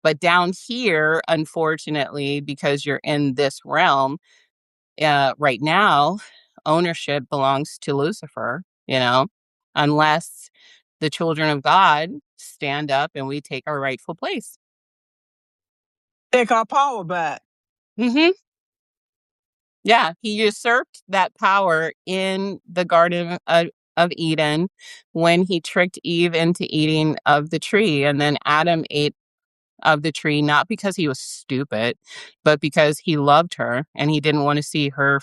But down here, unfortunately, because you're in this realm, right now, ownership belongs to Lucifer, unless the children of God stand up and we take our rightful place. Take our power back. Mm-hmm. Yeah, he usurped that power in the Garden of Eden when he tricked Eve into eating of the tree. And then Adam ate of the tree, not because he was stupid, but because he loved her and he didn't want to see her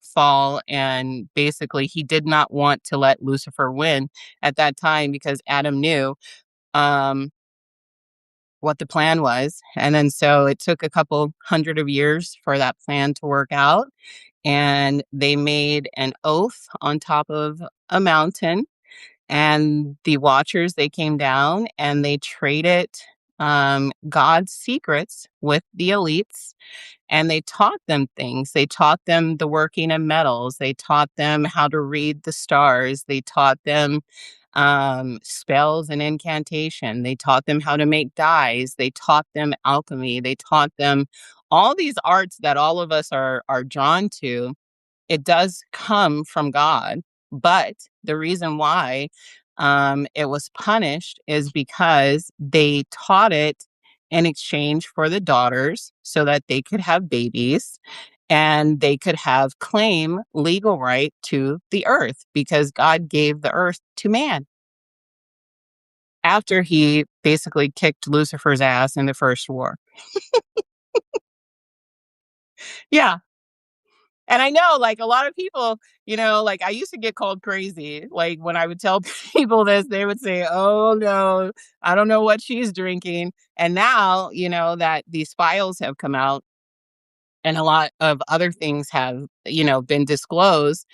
fall. And basically, he did not want to let Lucifer win at that time because Adam knew um, what the plan was. And then so it took a couple hundred of years for that plan to work out. And they made an oath on top of a mountain. And the Watchers, they came down and they traded God's secrets with the elites, and they taught them things. They taught them the working of metals. They taught them how to read the stars. They taught them spells and incantation. They taught them how to make dyes. They taught them alchemy. They taught them all these arts that all of us are drawn to. It does come from God, but the reason why it was punished is because they taught it in exchange for the daughters so that they could have babies and they could have claim legal right to the earth because God gave the earth to man after he basically kicked Lucifer's ass in the first war. Yeah. And I know, like, a lot of people, like, I used to get called crazy. Like, when I would tell people this, they would say, "Oh, no, I don't know what she's drinking." And now, that these files have come out and a lot of other things have, been disclosed,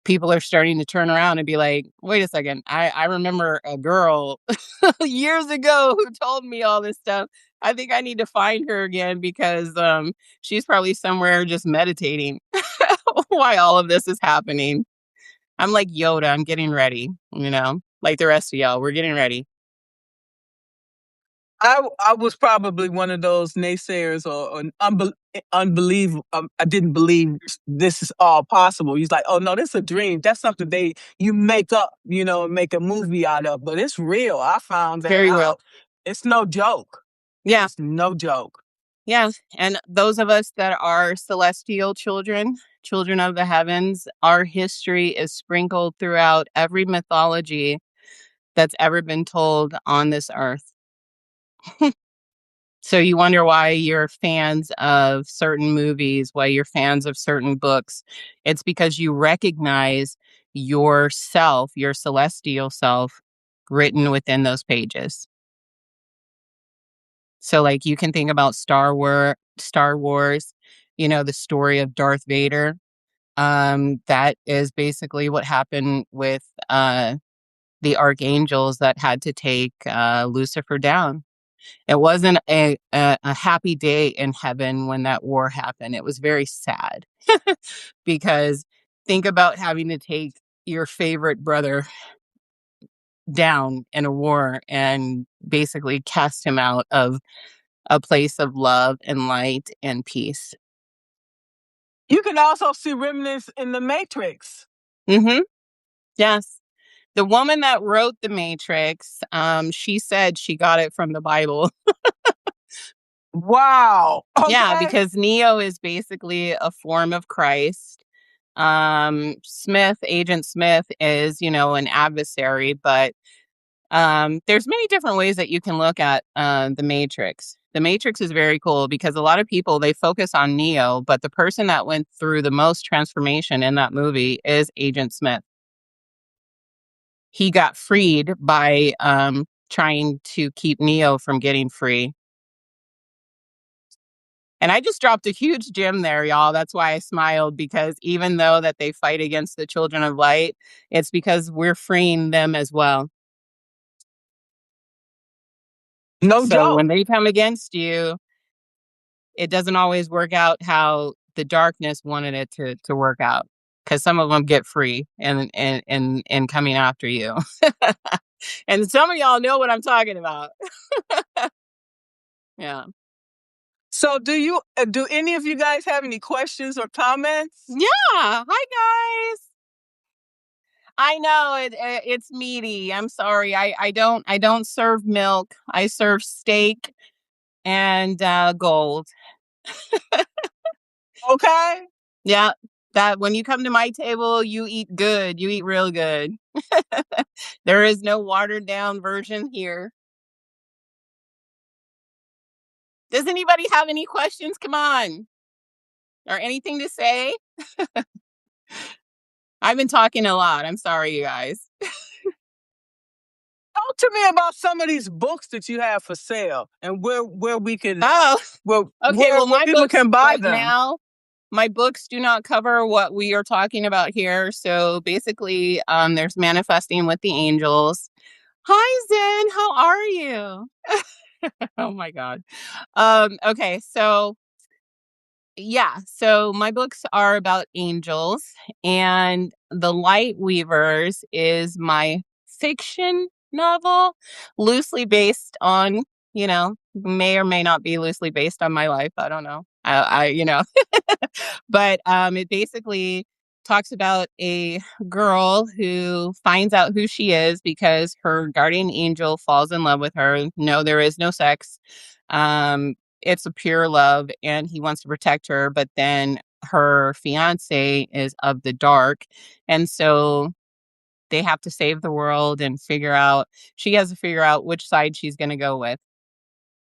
people are starting to turn around and be like, "Wait a second, I remember a girl years ago who told me all this stuff. I think I need to find her again because she's probably somewhere just meditating why all of this is happening." I'm like Yoda, I'm getting ready, like the rest of y'all, we're getting ready. I was probably one of those naysayers or unbelieve. I didn't believe this is all possible. He's like, oh no, this is a dream. That's something you make up, make a movie out of. But it's real. I found that Very well. out. It's no joke. Yeah. It's no joke. Yeah. And those of us that are celestial children, children of the heavens, our history is sprinkled throughout every mythology that's ever been told on this earth. So you wonder why you're fans of certain movies, why you're fans of certain books. It's because you recognize yourself, your celestial self, written within those pages. So, like, you can think about Star Wars, the story of Darth Vader. That is basically what happened with the archangels that had to take Lucifer down. It wasn't a happy day in heaven when that war happened. It was very sad because think about having to take your favorite brother down in a war and basically cast him out of a place of love and light and peace. You can also see remnants in the Matrix. Mm-hmm. Yes. The woman that wrote The Matrix, she said she got it from the Bible. Wow. Yeah, Okay. because Neo is basically a form of Christ. Agent Smith is, an adversary, but there's many different ways that you can look at the Matrix. The Matrix is very cool because a lot of people, they focus on Neo, but the person that went through the most transformation in that movie is Agent Smith. He got freed by trying to keep Neo from getting free. And I just dropped a huge gem there, y'all. That's why I smiled, because even though that they fight against the children of light, it's because we're freeing them as well. No So joke. when they come against you, it doesn't always work out how the darkness wanted it to work out, because some of them get free and coming after you. And some of y'all know what I'm talking about. Yeah. So do any of you guys have any questions or comments? Yeah. Hi, guys. I know it's meaty. I'm sorry. I don't serve milk. I serve steak and gold. Okay. Yeah, that when you come to my table, you eat good. You eat real good. There is no watered down version here. Does anybody have any questions? Come on. Or anything to say? I've been talking a lot. I'm sorry, you guys. Talk to me about some of these books that you have for sale and where we can Oh, okay. Well, where my people books can buy right them. now, my books do not cover what we are talking about here. So basically, there's Manifesting with the Angels. Hi, Zen. How are you? Oh my God. Okay, so yeah, so my books are about angels, and The Light Weavers is my fiction novel, loosely based on, may or may not be loosely based on my life. I don't know. But it basically talks about a girl who finds out who she is because her guardian angel falls in love with her. No, there is no sex. Um, it's a pure love, and he wants to protect her, but then her fiance is of the dark. And so they have to save the world and she has to figure out which side she's going to go with.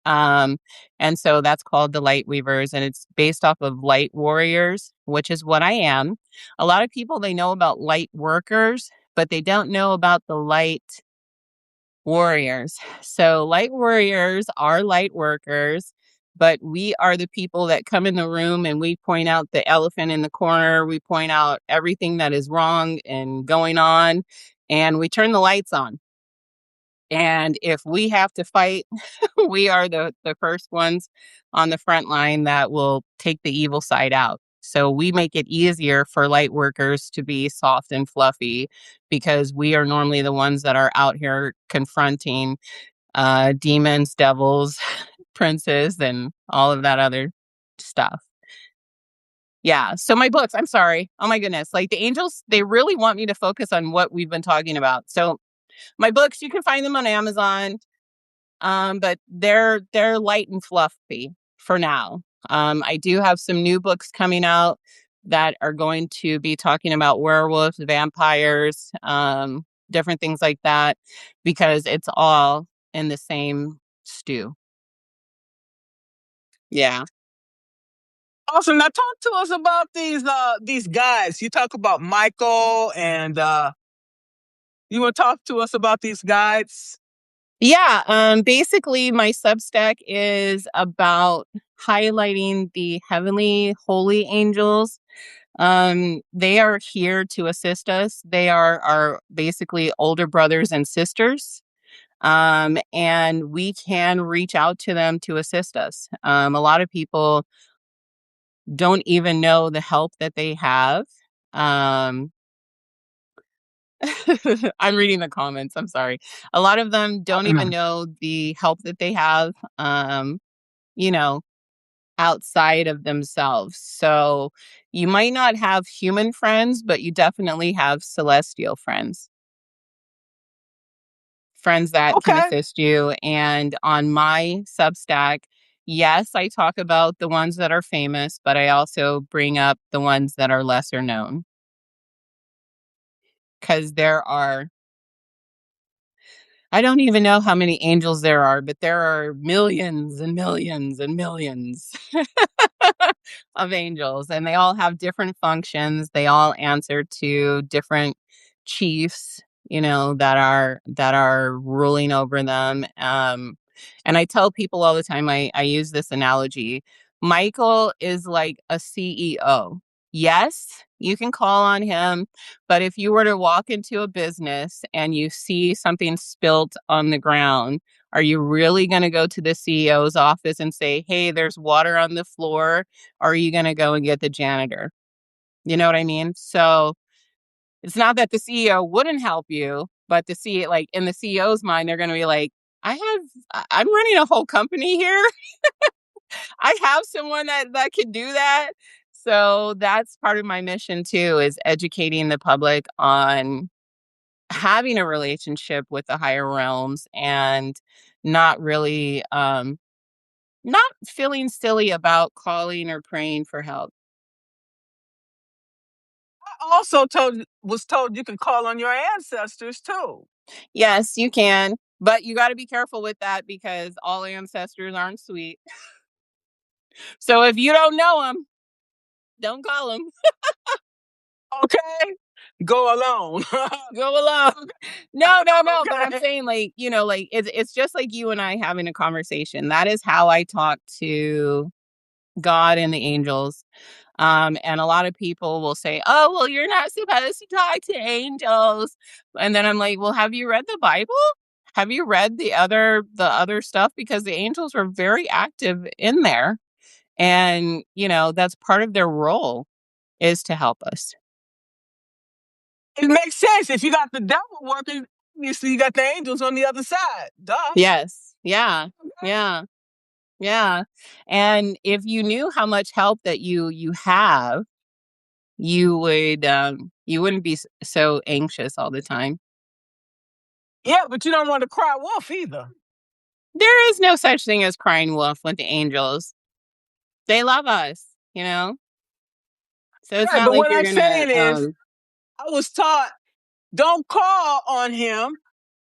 Um, and so that's called The Light Weavers, and it's based off of light warriors, which is what I am. A lot of people, they know about light workers, but they don't know about the light warriors. So light warriors are light workers, but we are the people that come in the room and we point out the elephant in the corner. We point out everything that is wrong and going on, and we turn the lights on. And if we have to fight, we are the first ones on the front line that will take the evil side out. So we make it easier for light workers to be soft and fluffy because we are normally the ones that are out here confronting demons, devils, princes, and all of that other stuff. Yeah. So my books, I'm sorry. Oh my goodness. Like the angels, they really want me to focus on what we've been talking about. So my books, you can find them on Amazon. But they're light and fluffy for now. I do have some new books coming out that are going to be talking about werewolves, vampires, different things like that, because it's all in the same stew. Yeah. Awesome. Now talk to us about these guys. You talk about Michael and you want to talk to us about these guides? Yeah, basically my Substack is about highlighting the heavenly holy angels. They are here to assist us. They are our basically older brothers and sisters. And we can reach out to them to assist us. A lot of people don't even know the help that they have. Um, I'm reading the comments. I'm sorry. A lot of them don't even know the help that they have, you know, outside of themselves. So you might not have human friends, but you definitely have celestial friends that can Okay. assist you. And on my Substack, yes, I talk about the ones that are famous, but I also bring up the ones that are lesser known because I don't even know how many angels there are, but there are millions and millions and millions of angels, and they all have different functions. They all answer to different chiefs, that are ruling over them. And I tell people all the time, I use this analogy. Michael is like a CEO. Yes, you can call on him, but if you were to walk into a business and you see something spilt on the ground, are you really going to go to the CEO's office and say, hey, there's water on the floor? Or are you going to go and get the janitor? You know what I mean? So it's not that the CEO wouldn't help you, but like in the CEO's mind, they're going to be like, I'm running a whole company here. I have someone that could do that. So that's part of my mission too, is educating the public on having a relationship with the higher realms and not really Not feeling silly about calling or praying for help. I also was told you can call on your ancestors too. Yes, you can, but you got to be careful with that because all ancestors aren't sweet. So if you don't know them, don't call them. Okay, go alone. Go along. No, no, no. But I'm Okay. saying, like, like it's just like you and I having a conversation. That is how I talk to God and the angels. And a lot of people will say, "Oh, well, you're not supposed to talk to angels." And then I'm like, "Well, have you read the Bible? Have you read the other stuff? Because the angels were very active in there, and that's part of their role is to help us." It makes sense. If you got the devil working, obviously you got the angels on the other side. Duh. Yes. Yeah. Yeah. Yeah. And if you knew how much help that you have, you wouldn't be so anxious all the time. Yeah, but you don't want to cry wolf either. There is no such thing as crying wolf with the angels. They love us, you know? So it's Right, not but like what you're I'm gonna saying is, I was taught don't call on him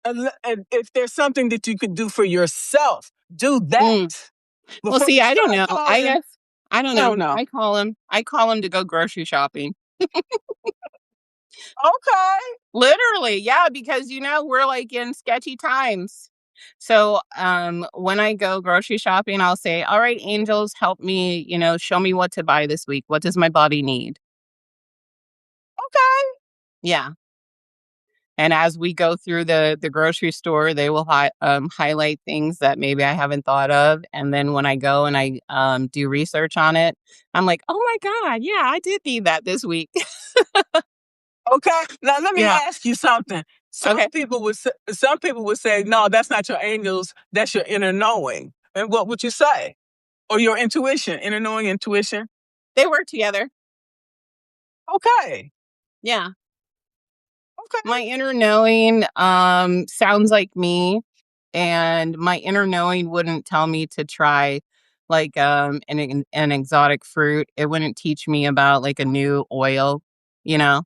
and if there's something that you could do for yourself. Do mm. that Well, before see, you I don't start know. I calling. guess I don't I know. don't know. I call him to go grocery shopping. Okay. Literally, yeah, because we're like in sketchy times. So when I go grocery shopping, I'll say, "All right, angels, help me, show me what to buy this week. What does my body need?" Okay. Yeah. And as we go through the grocery store, they will highlight things that maybe I haven't thought of. And then when I go and I do research on it, I'm like, "Oh my God, yeah, I did need that this week." Okay. Now let me Yeah. ask you something. Okay. Some people would say, no, that's not your angels, that's your inner knowing. And what would you say? Or your intuition, inner knowing, intuition. They work together. Okay. Yeah. Okay. My inner knowing sounds like me, and my inner knowing wouldn't tell me to try like an exotic fruit. It wouldn't teach me about like a new oil, you know.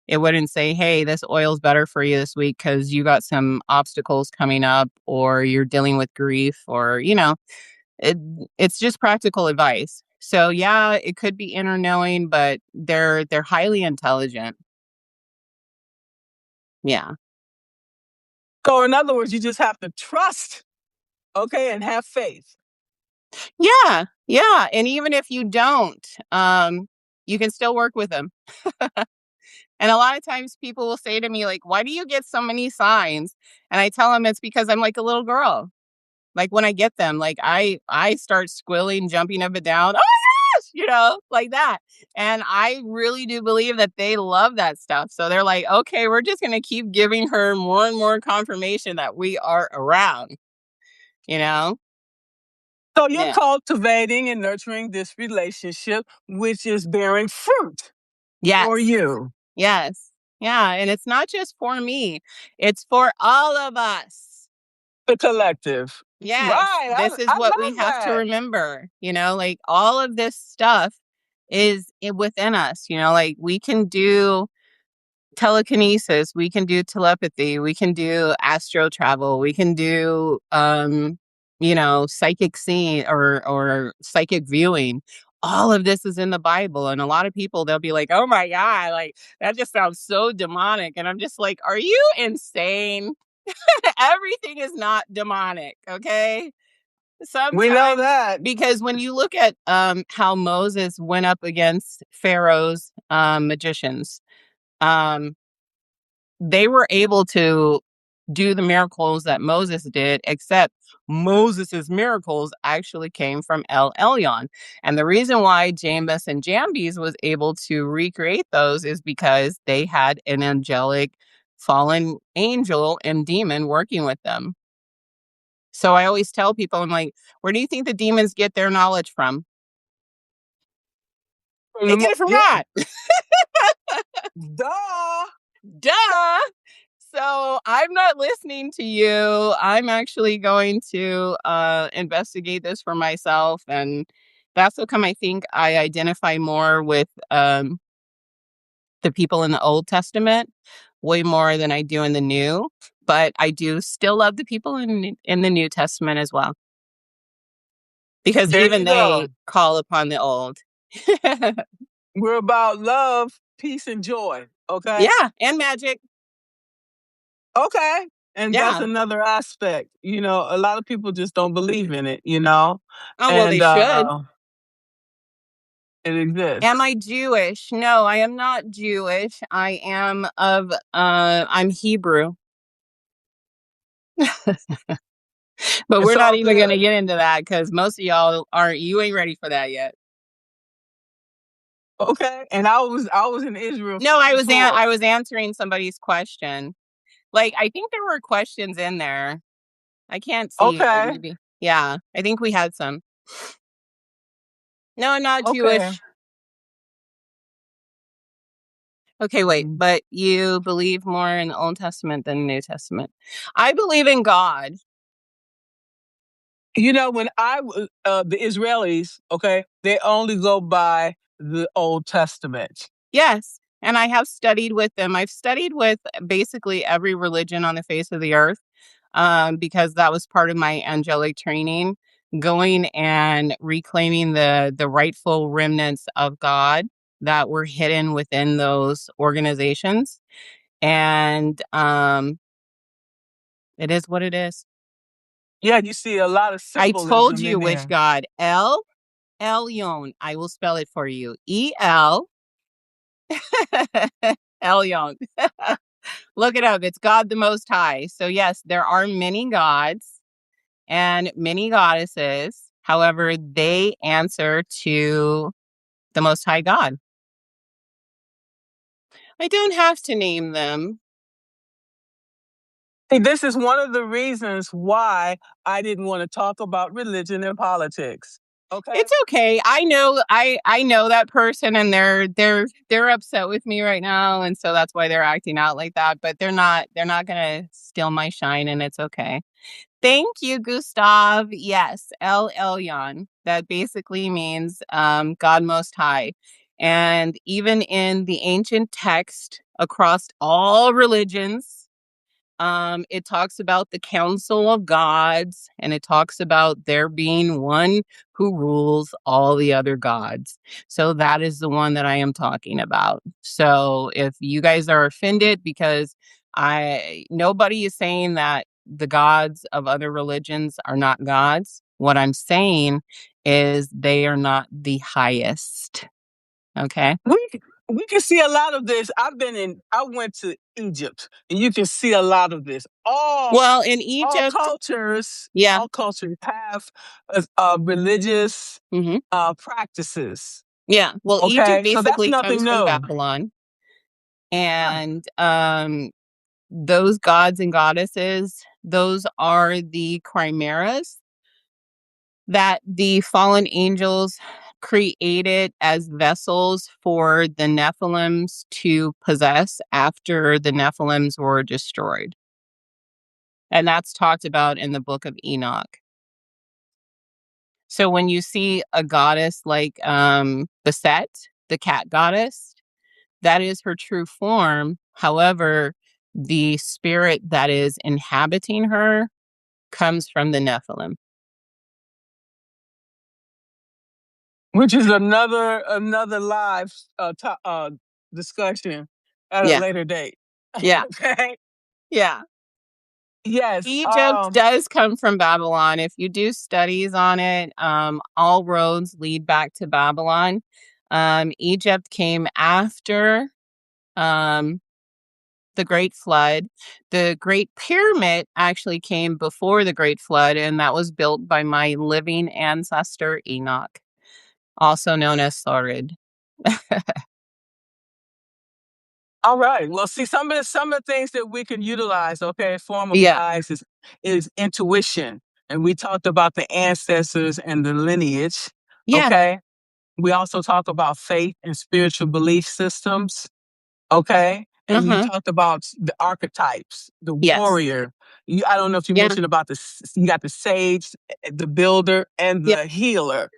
It wouldn't say, "Hey, this oil's better for you this week cuz you got some obstacles coming up or you're dealing with grief or, it, it's just practical advice." So, yeah, it could be inner knowing, but they're highly intelligent. Yeah. So in other words, you just have to trust, okay, and have faith. Yeah, yeah, and even if you don't, you can still work with them. And a lot of times people will say to me like, "Why do you get so many signs?" And I tell them it's because I'm like a little girl. Like when I get them, like I start squilling, jumping up and down. "Oh my gosh," like that. And I really do believe that they love that stuff. So they're like, "Okay, we're just going to keep giving her more and more confirmation that we are around." You know? So you're Yeah. cultivating and nurturing this relationship, which is bearing fruit for Yes. you, Yes. Yeah, and it's not just for me, it's for all of us. the collective. Yes, Right. this is I what we love have to that. remember, like all of this stuff is within us, like we can do telekinesis, we can do telepathy, we can do astral travel, we can do psychic seeing or psychic viewing. All of this is in the Bible, and a lot of people they'll be like, "Oh my God, like that just sounds so demonic." And I'm just like, "Are you insane?" Everything is not demonic, okay? We know Sometimes that. because when you look at how Moses went up against Pharaoh's magicians, um they were able to do the miracles that Moses did, except Moses's miracles actually came from El Elyon. And the reason why Jambus and Jambes was able to recreate those is because they had an angelic fallen angel and demon working with them. So I always tell people, I'm like, where do you think the demons get their knowledge from? They get it from Yeah. God. Duh. Duh. So I'm not listening to you. I'm actually going to investigate this for myself, and that's how come I think I identify more with the people in the Old Testament way more than I do in the New. But I do still love the people in the New Testament as well, because There even you go. they call upon the old. We're about love, peace, and joy. Okay. Yeah, and magic. Okay. And that's Yeah. another aspect. A lot of people just don't believe in it. Oh, well, they And should. it Am exists. I Jewish? No, I am not Jewish. I'm Hebrew. But It's we're not all even gonna good. get into that because most of y'all you ain't ready for that yet. Okay. And I was in Israel No, before. I was answering somebody's question. Like, I think there were questions in there. I can't see, but Okay. maybe. Yeah, I think we had some. No, I'm not Okay. Jewish. Okay, wait, Mm. but you believe more in the Old Testament than the New Testament. I believe in God. When I was the Israelis, okay, they only go by the Old Testament. Yes, and I have studied with them. I've studied with basically every religion on the face of the earth, because that was part of my angelic training, going and reclaiming the rightful remnants of God that were hidden within those organizations. And it is what it is. Yeah, you see a lot of I told symbolism you in which there. God. Elyon. I will spell it for you. Elyon. Look it up. It's God the Most High. So, yes, there are many gods and many goddesses. However, they answer to the Most High God. I don't have to name them. See, this is one of the reasons why I didn't want to talk about religion and politics. Okay. It's okay. I know that person, and they're upset with me right now, and so that's why they're acting out like that. But they're not gonna steal my shine, and it's okay. Thank you, Gustav. Yes, El Elyon. That basically means God Most High. And even in the ancient text across all religions, it talks about the council of gods, and it talks about there being one who rules all the other gods. So that is the one that I am talking about. So if you guys are offended because nobody is saying that the gods of other religions are not gods, what I'm saying is they are not the highest. Okay. We can see a lot of this. I went to Egypt, and you can see a lot of this. Well, in All Egypt, cultures, yeah. all cultures have religious Hmm. practices. Yeah. Well, Egypt Okay, so that's basically nothing comes from new. Babylon. Yeah. And those gods and goddesses, those are the chimeras that the fallen angels created as vessels for the Nephilims to possess after the Nephilims were destroyed. And that's talked about in the book of Enoch. So when you see a goddess like Beset, the cat goddess, that is her true form. However, the spirit that is inhabiting her comes from the Nephilim. Which is another live discussion at a Yeah. later date. Yeah. Okay. Yeah. Yes. Egypt does come from Babylon. If you do studies on it, all roads lead back to Babylon. Egypt came after um, the Great Flood. The Great Pyramid actually came before the Great Flood, and that was built by my living ancestor Enoch, also known as Thorid. All right. Well, see, some of the things that we can utilize, okay, form of Yeah. guides is intuition, and we talked about the ancestors and the lineage. Yeah. Okay. We also talk about faith and spiritual belief systems. Okay, and you Uh-huh. talked about the archetypes, the Yes. warrior. I don't know if you Yeah. mentioned about you got the sage, the builder, and Yeah. the healer.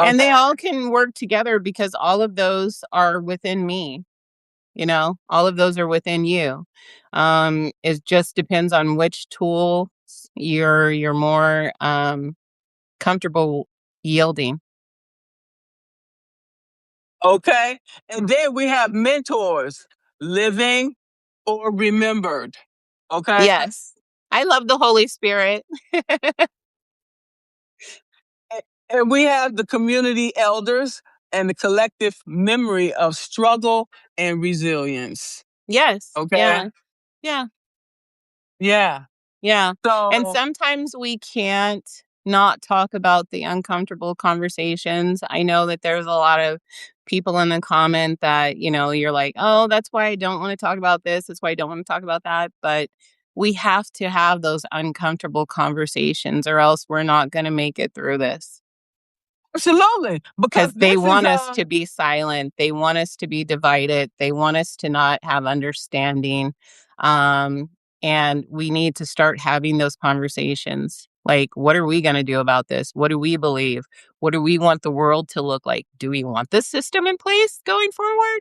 And they Okay. all can work together because all of those are within me. All of those are within you. It just depends on which tool you're more comfortable yielding. Okay. And then we have mentors, living or remembered. Okay. Yes. I love the Holy Spirit. And we have the community elders and the collective memory of struggle and resilience. Yes. Okay. Yeah. Yeah. Yeah. Yeah. And So sometimes we can't not talk about the uncomfortable conversations. I know that there's a lot of people in the comment that, you're like, oh, that's why I don't want to talk about this. That's why I don't want to talk about that. But we have to have those uncomfortable conversations or else we're not going to make it through this. absolutely, because Because they this is want us to be silent. They want us to be divided. They want us to not have understanding. Um, and we need to start having those conversations. Like, what are we going to do about this? What do we believe? What do we want the world to look like? Do we want this system in place going forward?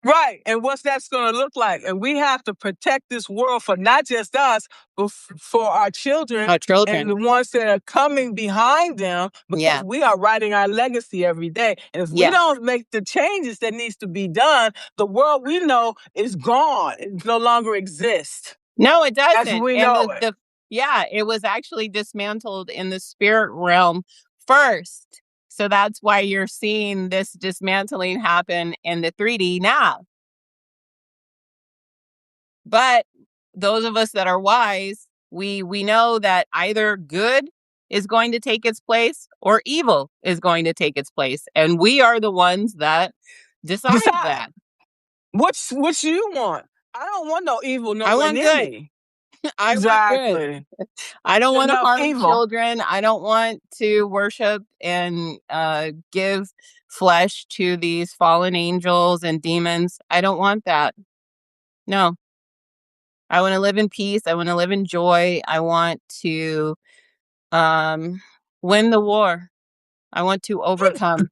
right. And what's that's going to look like? And we have to protect this world for not just us, but for our children Our and children. the ones that are coming behind them, because Yeah. we are writing our legacy every day. And if we Yeah. don't make the changes that needs to be done, the world we know is gone. It no longer exists No, it as doesn't. we And know it. yeah, it was actually dismantled in the spirit realm first. So that's why you're seeing this dismantling happen in the 3D now. But those of us that are wise, we know that either good is going to take its place or evil is going to take its place. And we are the ones that decide Decide that. which you want. I don't want no evil I nowhere want near good. me. I want good. Exactly. I don't want to Enough harm evil. children. I don't want to worship and give flesh to these fallen angels and demons. I don't want that. No, I want to live in peace. I want to live in joy. I want to um, win the war. I want to overcome.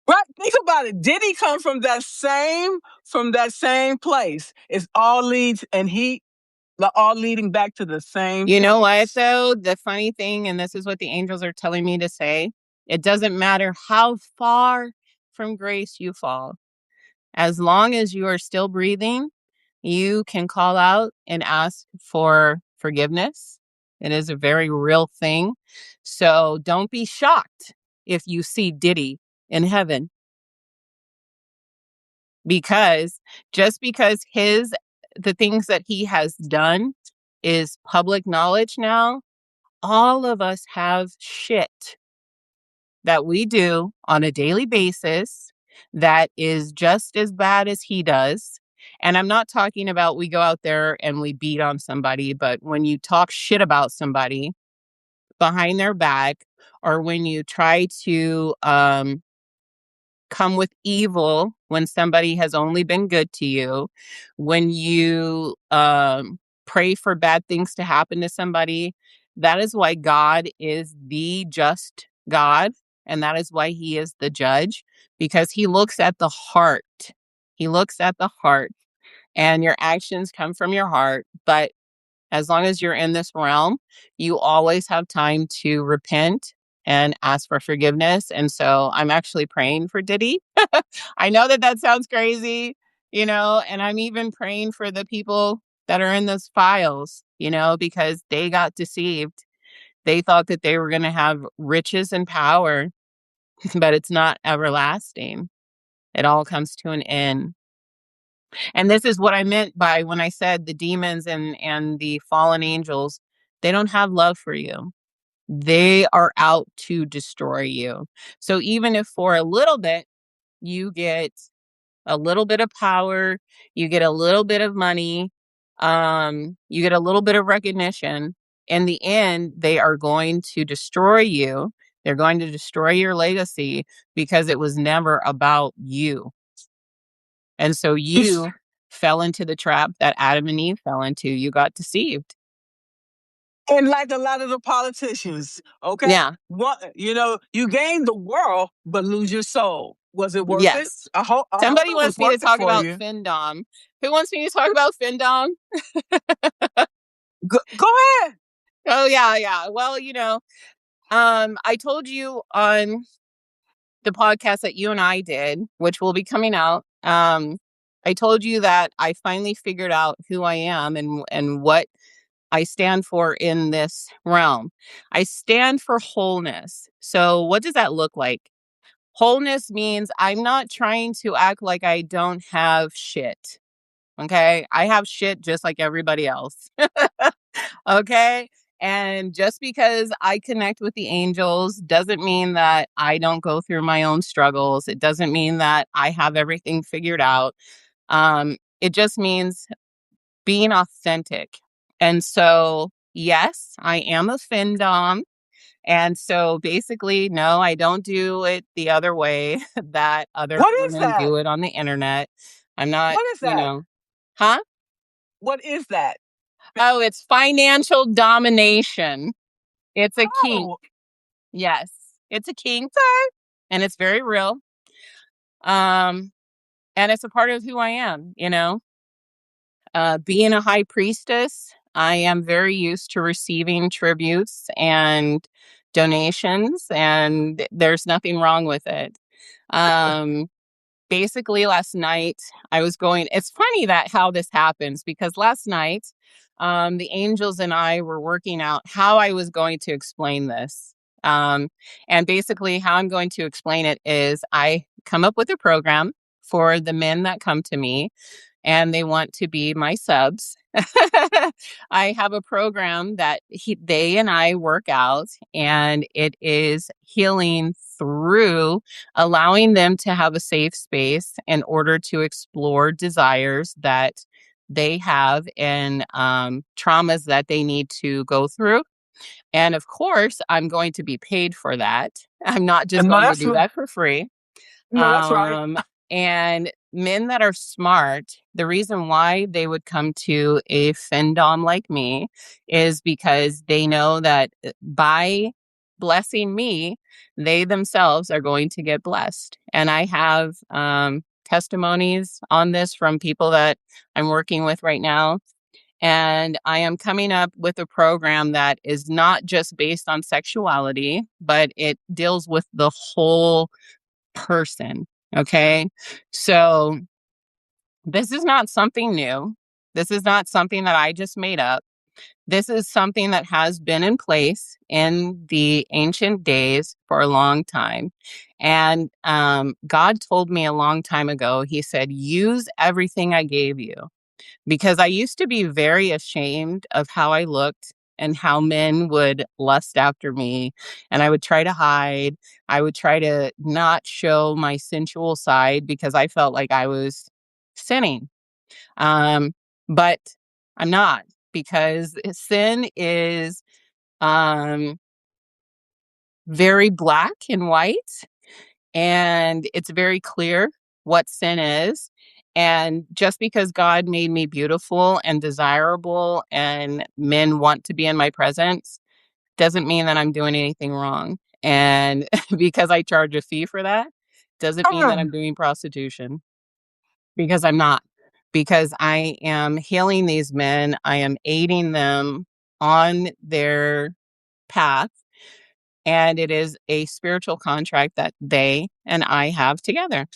Right? Think about it. Did he come from that same place? It's all leads and he all leading back to the same You know what, place. though? The funny thing, and this is what the angels are telling me to say, it doesn't matter how far from grace you fall. As long as you are still breathing, you can call out and ask for forgiveness. It is a very real thing. So don't be shocked if you see Diddy in heaven, because just because the things that he has done is public knowledge now, all of us have shit that we do on a daily basis that is just as bad as he does. And I'm not talking about we go out there and we beat on somebody, but when you talk shit about somebody behind their back, or when you try to come with evil when somebody has only been good to you, when you pray for bad things to happen to somebody, that is why God is the just God. And that is why he is the judge, because he looks at the heart. He looks at the heart, and your actions come from your heart. But as long as you're in this realm, you always have time to repent and ask for forgiveness. And so I'm actually praying for Diddy. I know that that sounds crazy, and I'm even praying for the people that are in those files, because they got deceived. They thought that they were going to have riches and power, but it's not everlasting. It all comes to an end. And this is what I meant by when I said the demons and the fallen angels, they don't have love for you. They are out to destroy you. So even if for a little bit you get a little bit of power, you get a little bit of money, you get a little bit of recognition, in the end, they are going to destroy you. They're going to destroy your legacy because it was never about you. And so you fell into the trap that Adam and Eve fell into. You got deceived. And like a lot of the politicians, okay? Yeah. What, you gain the world, but lose your soul. Was it worth it? Yes. I hope Somebody it was wants me to worth it talk for about you. FinDom. Who wants me to talk about FinDom? Go ahead. Oh, yeah. Well, I told you on the podcast that you and I did, which will be coming out. I told you that I finally figured out who I am and what I stand for in this realm. I stand for wholeness. So what does that look like? Wholeness means I'm not trying to act like I don't have shit. Okay? I have shit just like everybody else. Okay? And just because I connect with the angels doesn't mean that I don't go through my own struggles. It doesn't mean that I have everything figured out. It just means being authentic. And so, yes, I am a FinDom. And so basically, no, I don't do it the other way that other What is women that? do it on the internet. I'm not, What is that? huh? What is that? Oh, it's financial domination. It's a kink. Oh, Yes, it's a kink okay. and it's very real. Um, and it's a part of who I am, being a high priestess, I am very used to receiving tributes and donations, and there's nothing wrong with it. Um, Basically, last night it's funny that how this happens because last night, the angels and I were working out how I was going to explain this. Um, and basically, how I'm going to explain it is I come up with a program for the men that come to me and they want to be my subs. I have a program that they and I work out, and it is healing through allowing them to have a safe space in order to explore desires that they have and traumas that they need to go through. And of course, I'm going to be paid for that. I'm not just No, going to that's do that for free. no, that's right. Um, and men that are smart, the reason why they would come to a FinDom like me is because they know that by blessing me, they themselves are going to get blessed. And I have testimonies on this from people that I'm working with right now. And I am coming up with a program that is not just based on sexuality, but it deals with the whole person. Okay. So this is not something new. This is not something that I just made up. This is something that has been in place in the ancient days for a long time. And God told me a long time ago, He said, use everything I gave you because I used to be very ashamed of how I looked and how men would lust after me. And I would try to hide. I would try to not show my sensual side because I felt like I was sinning. Um, but I'm not because sin is um, very black and white and it's very clear what sin is. And just because God made me beautiful and desirable and men want to be in my presence doesn't mean that I'm doing anything wrong. And because I charge a fee for that doesn't mean that I'm doing prostitution because I'm not. Because I am healing these men, I am aiding them on their path and it is a spiritual contract that they and I have together.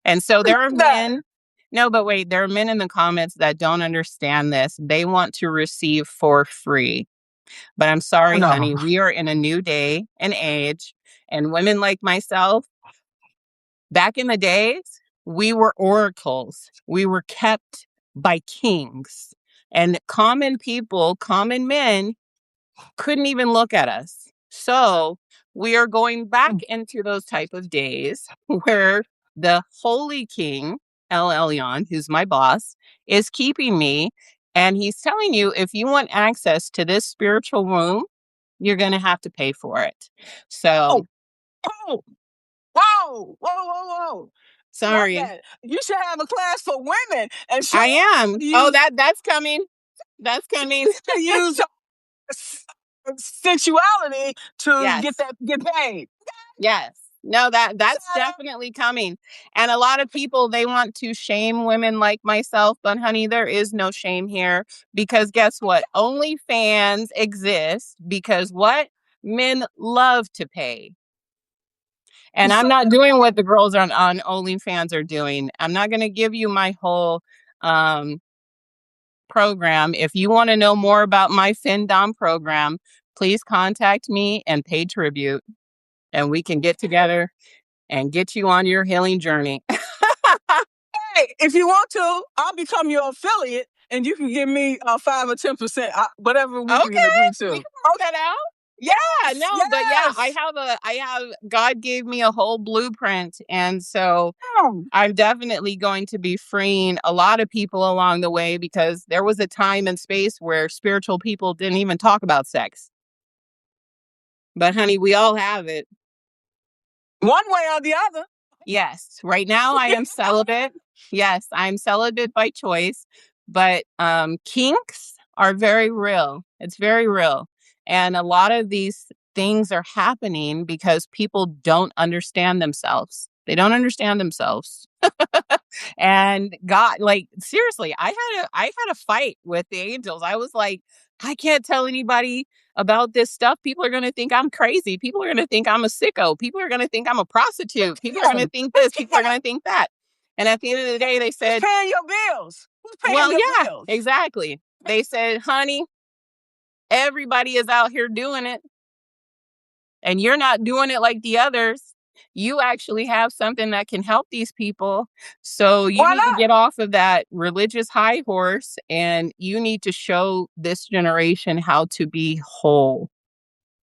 And so there are That. men, no, but wait, there are men in the comments that don't understand this. They want to receive for free. But I'm sorry, No. honey, we are in a new day and age. And women like myself, back in the days, we were oracles. We were kept by kings. And common people, common men, couldn't even look at us. So we are going back into those type of days where the Holy King, El Elyon, who's my boss, is keeping me. And he's telling you, if you want access to this spiritual room, you're going to have to pay for it. So Oh, oh, whoa, whoa, whoa, whoa. Sorry. that. You should have a class for women and show I am. how to Oh, use, that's coming. That's coming. to use sexuality to Yes. get paid. Yes. No, that's Solara, definitely coming. And a lot of people, they want to shame women like myself, but honey, there is no shame here, because guess what? OnlyFans exists because what? Men love to pay. And I'm not doing what the girls on OnlyFans are doing. I'm not going to give you my whole um, program. If you want to know more about my FinDom program, please contact me and pay tribute, and we can get together and get you on your healing journey. hey, if you want to, I'll become your affiliate, and you can give me 5 or 10%, whatever we can agree Okay, we to. can work that out. Yeah, Yes, no, but yeah, yes. I have God gave me a whole blueprint, and so I'm definitely going to be freeing a lot of people along the way, because there was a time and space where spiritual people didn't even talk about sex. But honey, we all have it. One way or the other. Yes. Right now I am celibate. Yes, I'm celibate by choice, but kinks are very real. It's very real. And a lot of these things are happening because people don't understand themselves. They don't understand themselves. And God, like, seriously, I had a fight with the angels. I was like, I can't tell anybody about this stuff. People are going to think I'm crazy. People are going to think I'm a sicko. People are going to think I'm a prostitute. People are going to think this. People are going to think that. And at the end of the day, they said, who's paying your bills? Who's paying well, your yeah, bills? exactly. They said, honey, everybody is out here doing it, and you're not doing it like the others. You actually have something that can help these people. So you Why need to not? get off of that religious high horse, and you need to show this generation how to be whole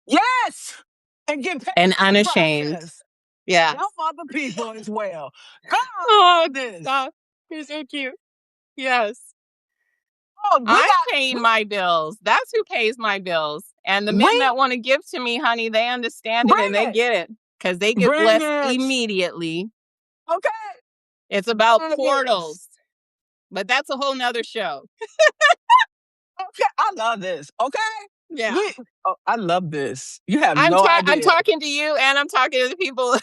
Yes, and get paid and in the unashamed. process. Yeah. Help other people as well. God, Oh, this. stop. You're so cute. Yes. Oh, I'm paying my bills. That's who pays my bills. And the men we that want to give to me, honey, they understand it bring and they it, get it, because they get bring blessed it. immediately. Okay, It's about there it is. portals, but that's a whole nother show. Okay, I love this. Okay, Yeah. I love this. You have no I'm idea. talking to you, and I'm talking to the people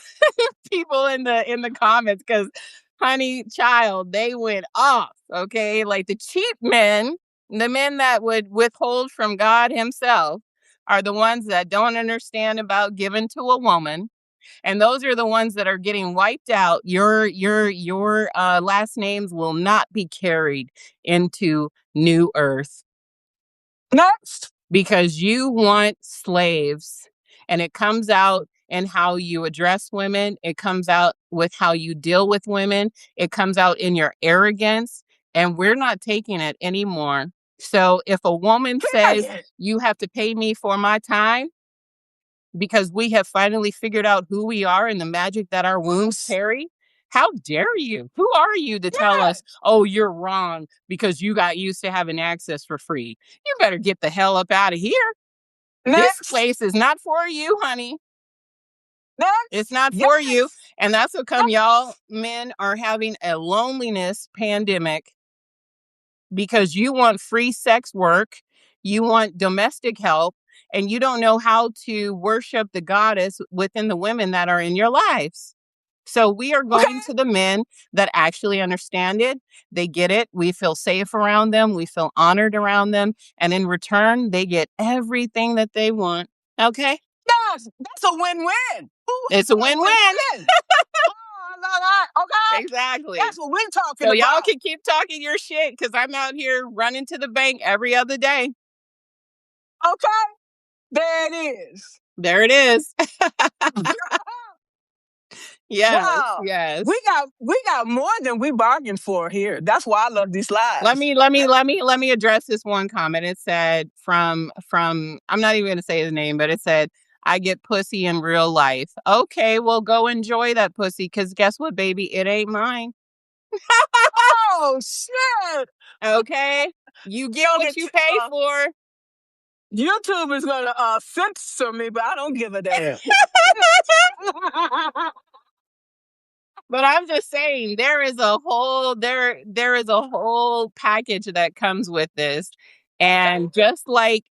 people in the comments, because honey child, they went off. Okay, like the cheap men, the men that would withhold from God himself, are the ones that don't understand about giving to a woman, and those are the ones that are getting wiped out. Your last names will not be carried into new earth, Next, because you want slaves. And it comes out in how you address women. It comes out with how you deal with women. It comes out in your arrogance. And we're not taking it anymore. So if a woman says, period. you have to pay me for my time, because we have finally figured out who we are and the magic that our wombs carry, how dare you? Who are you to tell us, Yes. oh, you're wrong because you got used to having access for free? You better get the hell up out of here. This Next, place is not for you, honey. It's next. not Yes. for you. And that's how come y'all men are having a loneliness pandemic, because you want free sex work, you want domestic help, and you don't know how to worship the goddess within the women that are in your lives. So we are Okay. going to the men that actually understand it. They get it. We feel safe around them. We feel honored around them. And in return, they get everything that they want. Okay? Yes, that's a win-win. It's a win-win. Win-win. Oh, I love that. Okay, Exactly. that's what we're talking So about. y'all can keep talking your shit, because I'm out here running to the bank every other day. Okay, there it is. There it is. Yes, Wow, yes. we got more than we bargained for here. That's why I love these lives. Let me address this one comment. It said from I'm not even gonna say his name, but it said, I get pussy in real life. Okay, well, go enjoy that pussy, because guess what, baby? It ain't mine. Oh shit! Okay, you get what you pay for. YouTube is gonna censor me, but I don't give a damn. But I'm just saying there is a whole package that comes with this. And just like,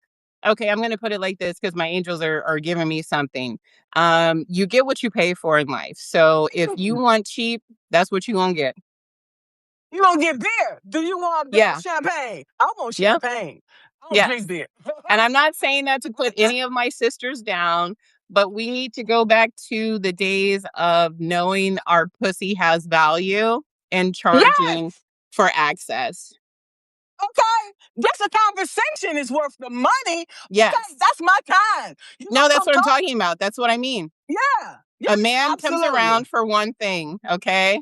okay, I'm going to put it like this because my angels are giving me something. You get what you pay for in life. So if you want cheap, that's what you're going to get. You gonna get beer? Do you want Yeah. champagne? I want Yep. champagne. I don't Yes. drink beer. And I'm not saying that to put any of my sisters down, but we need to go back to the days of knowing our pussy has value and charging Yes. for access. Okay. Just a conversation is worth the money. Yes. Okay, that's my kind. You No, gonna that's come what I'm talk? talking about. That's what I mean. Yeah. Yeah. A man comes Absolutely. around for one thing, okay?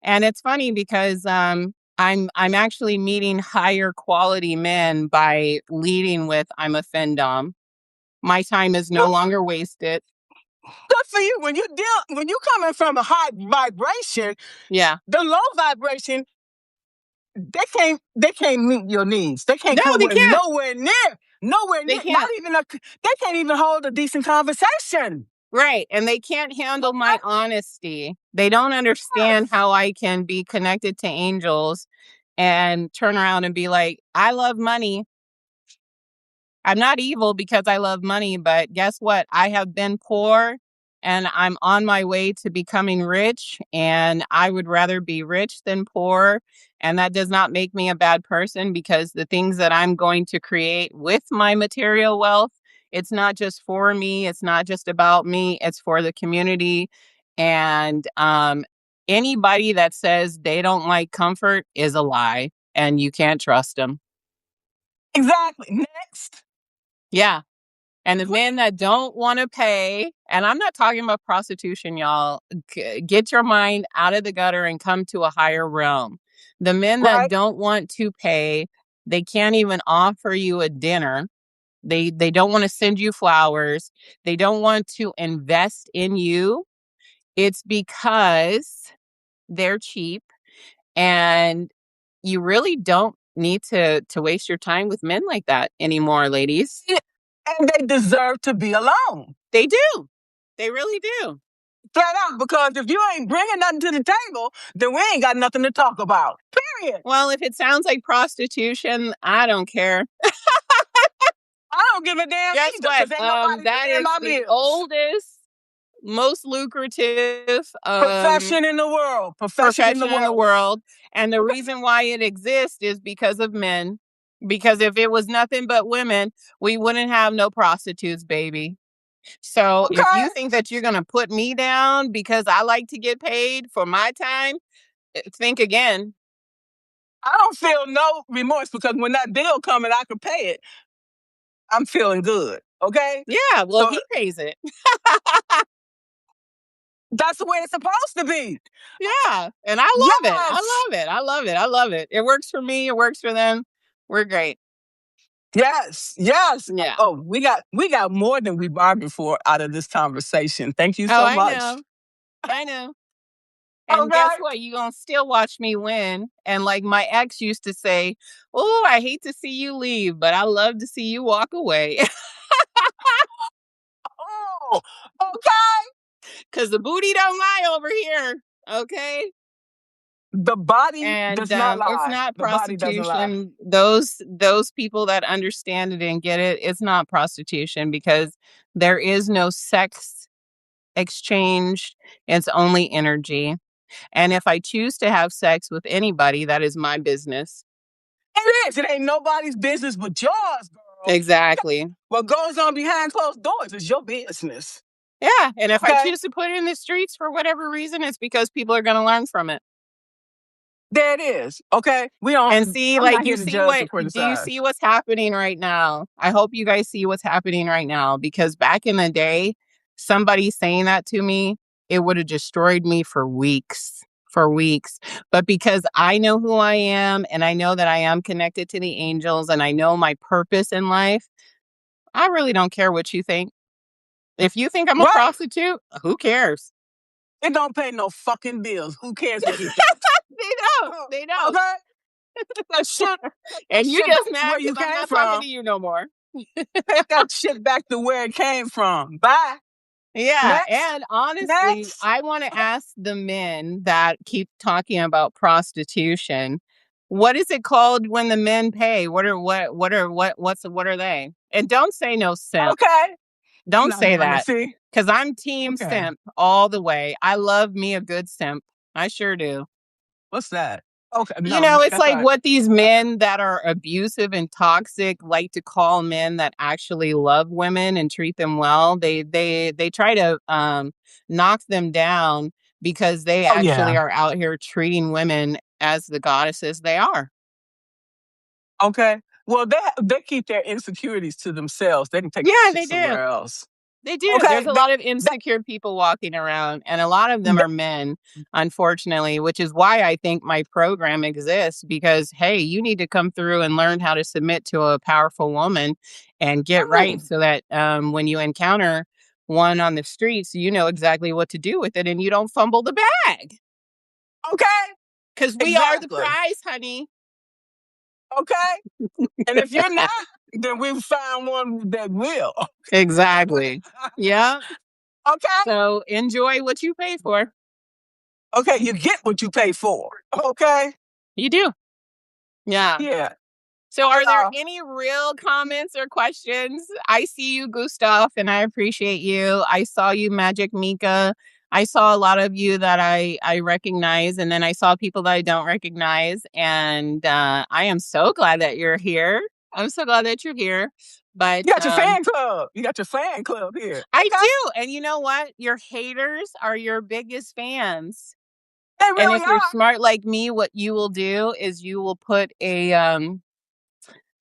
And it's funny because I'm actually meeting higher quality men by leading with I'm a fendom. My time is no longer wasted. Good for you. When you coming from a high vibration, Yeah. the low vibration, they can't meet your needs. They can't No, come they with can't. nowhere They near. Not can't. even they can't even hold a decent conversation. Right. And they can't handle my honesty. They don't understand Yes. how I can be connected to angels and turn around and be like, I love money. I'm not evil because I love money, but guess what? I have been poor and I'm on my way to becoming rich, and I would rather be rich than poor. And that does not make me a bad person because the things that I'm going to create with my material wealth, it's not just for me, it's not just about me, it's for the community. And anybody that says they don't like comfort is a lie, and you can't trust them. Exactly. Next. Yeah. And the men that don't want to pay, and I'm not talking about prostitution, y'all. Get your mind out of the gutter and come to a higher realm. The men that Right. don't want to pay, they can't even offer you a dinner. They don't want to send you flowers. They don't want to invest in you. It's because they're cheap, and you really don't need to waste your time with men like that anymore, ladies. And they deserve to be alone. They do. They really do. Flat out, because if you ain't bringing nothing to the table, then we ain't got nothing to talk about. Period. Well, if it sounds like prostitution, I don't care. I don't give a damn Guess either, what? because ain't nobody That paying is my the bills. oldest, most lucrative Profession in the world. Profession in the profession in the world. world. And the reason why it exists is because of men. Because if it was nothing but women, we wouldn't have no prostitutes, baby. So if Okay. you think that you're going to put me down because I like to get paid for my time, think again. I don't feel no remorse, because when that bill come and I can pay it, I'm feeling good. Okay. Yeah, well, So he pays it. that's the way it's supposed to be. Yeah, and I love it. I Yes. love it. I love it. I love it. It works for me. It works for them. We're great. Yes. Yes. Yeah. Oh, we got more than we bargained for out of this conversation. Thank you Oh, so I much. know. I know. And guess Okay. what? You're going to still watch me win. And like my ex used to say, oh, I hate to see you leave, but I love to see you walk away. Oh, okay. Because the booty don't lie over here. Okay. The body And does not it's lie. not The body doesn't lie. prostitution. Those people that understand it and get it, it's not prostitution because there is no sex exchange. It's only energy. And if I choose to have sex with anybody, that is my business. It is. It ain't nobody's business but yours, girl. Exactly. What goes on behind closed doors is your business. Yeah. And if I Okay. choose to put it in the streets for whatever reason, it's because people are going to learn from it. There it is. Okay. We don't. And see, I'm like, not here to judge or do you criticize. see what's happening right now? I hope you guys see what's happening right now because back in the day, somebody saying that to me, it would have destroyed me for weeks. For weeks. But because I know who I am and I know that I am connected to the angels and I know my purpose in life, I really don't care what you think. If you think I'm a Right. prostitute, who cares? It don't pay no fucking bills. Who cares what you think? They don't. They don't. Okay. That shit. And you Shit just back mad where you because I'm came not talking from. to you no more. Take that shit back to where it came from. Bye. Yeah, Next. and honestly, Next. I wanna ask the men that keep talking about prostitution, what is it called when the men pay? What are they? And don't say no simp. Okay. I'm Don't not say gonna that, see. because 'cause I'm team Okay. simp all the way. I love me a good simp. I sure do. What's that? Okay. You No, know, it's that's all like right. what these men that are abusive and toxic like to call men that actually love women and treat them well. They try to knock them down because they Oh actually yeah. are out here treating women as the goddesses they are. Okay. Well, they keep their insecurities to themselves. They can take that Yeah, shit they do. somewhere else. They do. There's Okay. a That lot of that, insecure people walking around, and a lot of them that are men, unfortunately, which is why I think my program exists because, hey, you need to come through and learn how to submit to a powerful woman and get right mm, so that when you encounter one on the streets, you know exactly what to do with it and you don't fumble the bag okay. because we are the Exactly. prize, honey. Okay. And if you're not, then we've found one that will. Exactly. Yeah. Okay. So enjoy what you pay for. Okay. You get what you pay for. Okay. You do. Yeah. Yeah. So, are there Uh, any real comments or questions? I see you, Gustav, and I appreciate you. I saw you, Magic Mika. I saw a lot of you that I recognize, and then I saw people that I don't recognize. And I am so glad that you're here. I'm so glad that you're here. But you got your fan club. You got your fan club here. I Okay. do. And you know what? Your haters are your biggest fans. They And really if you're are. smart like me, what you will do is you will put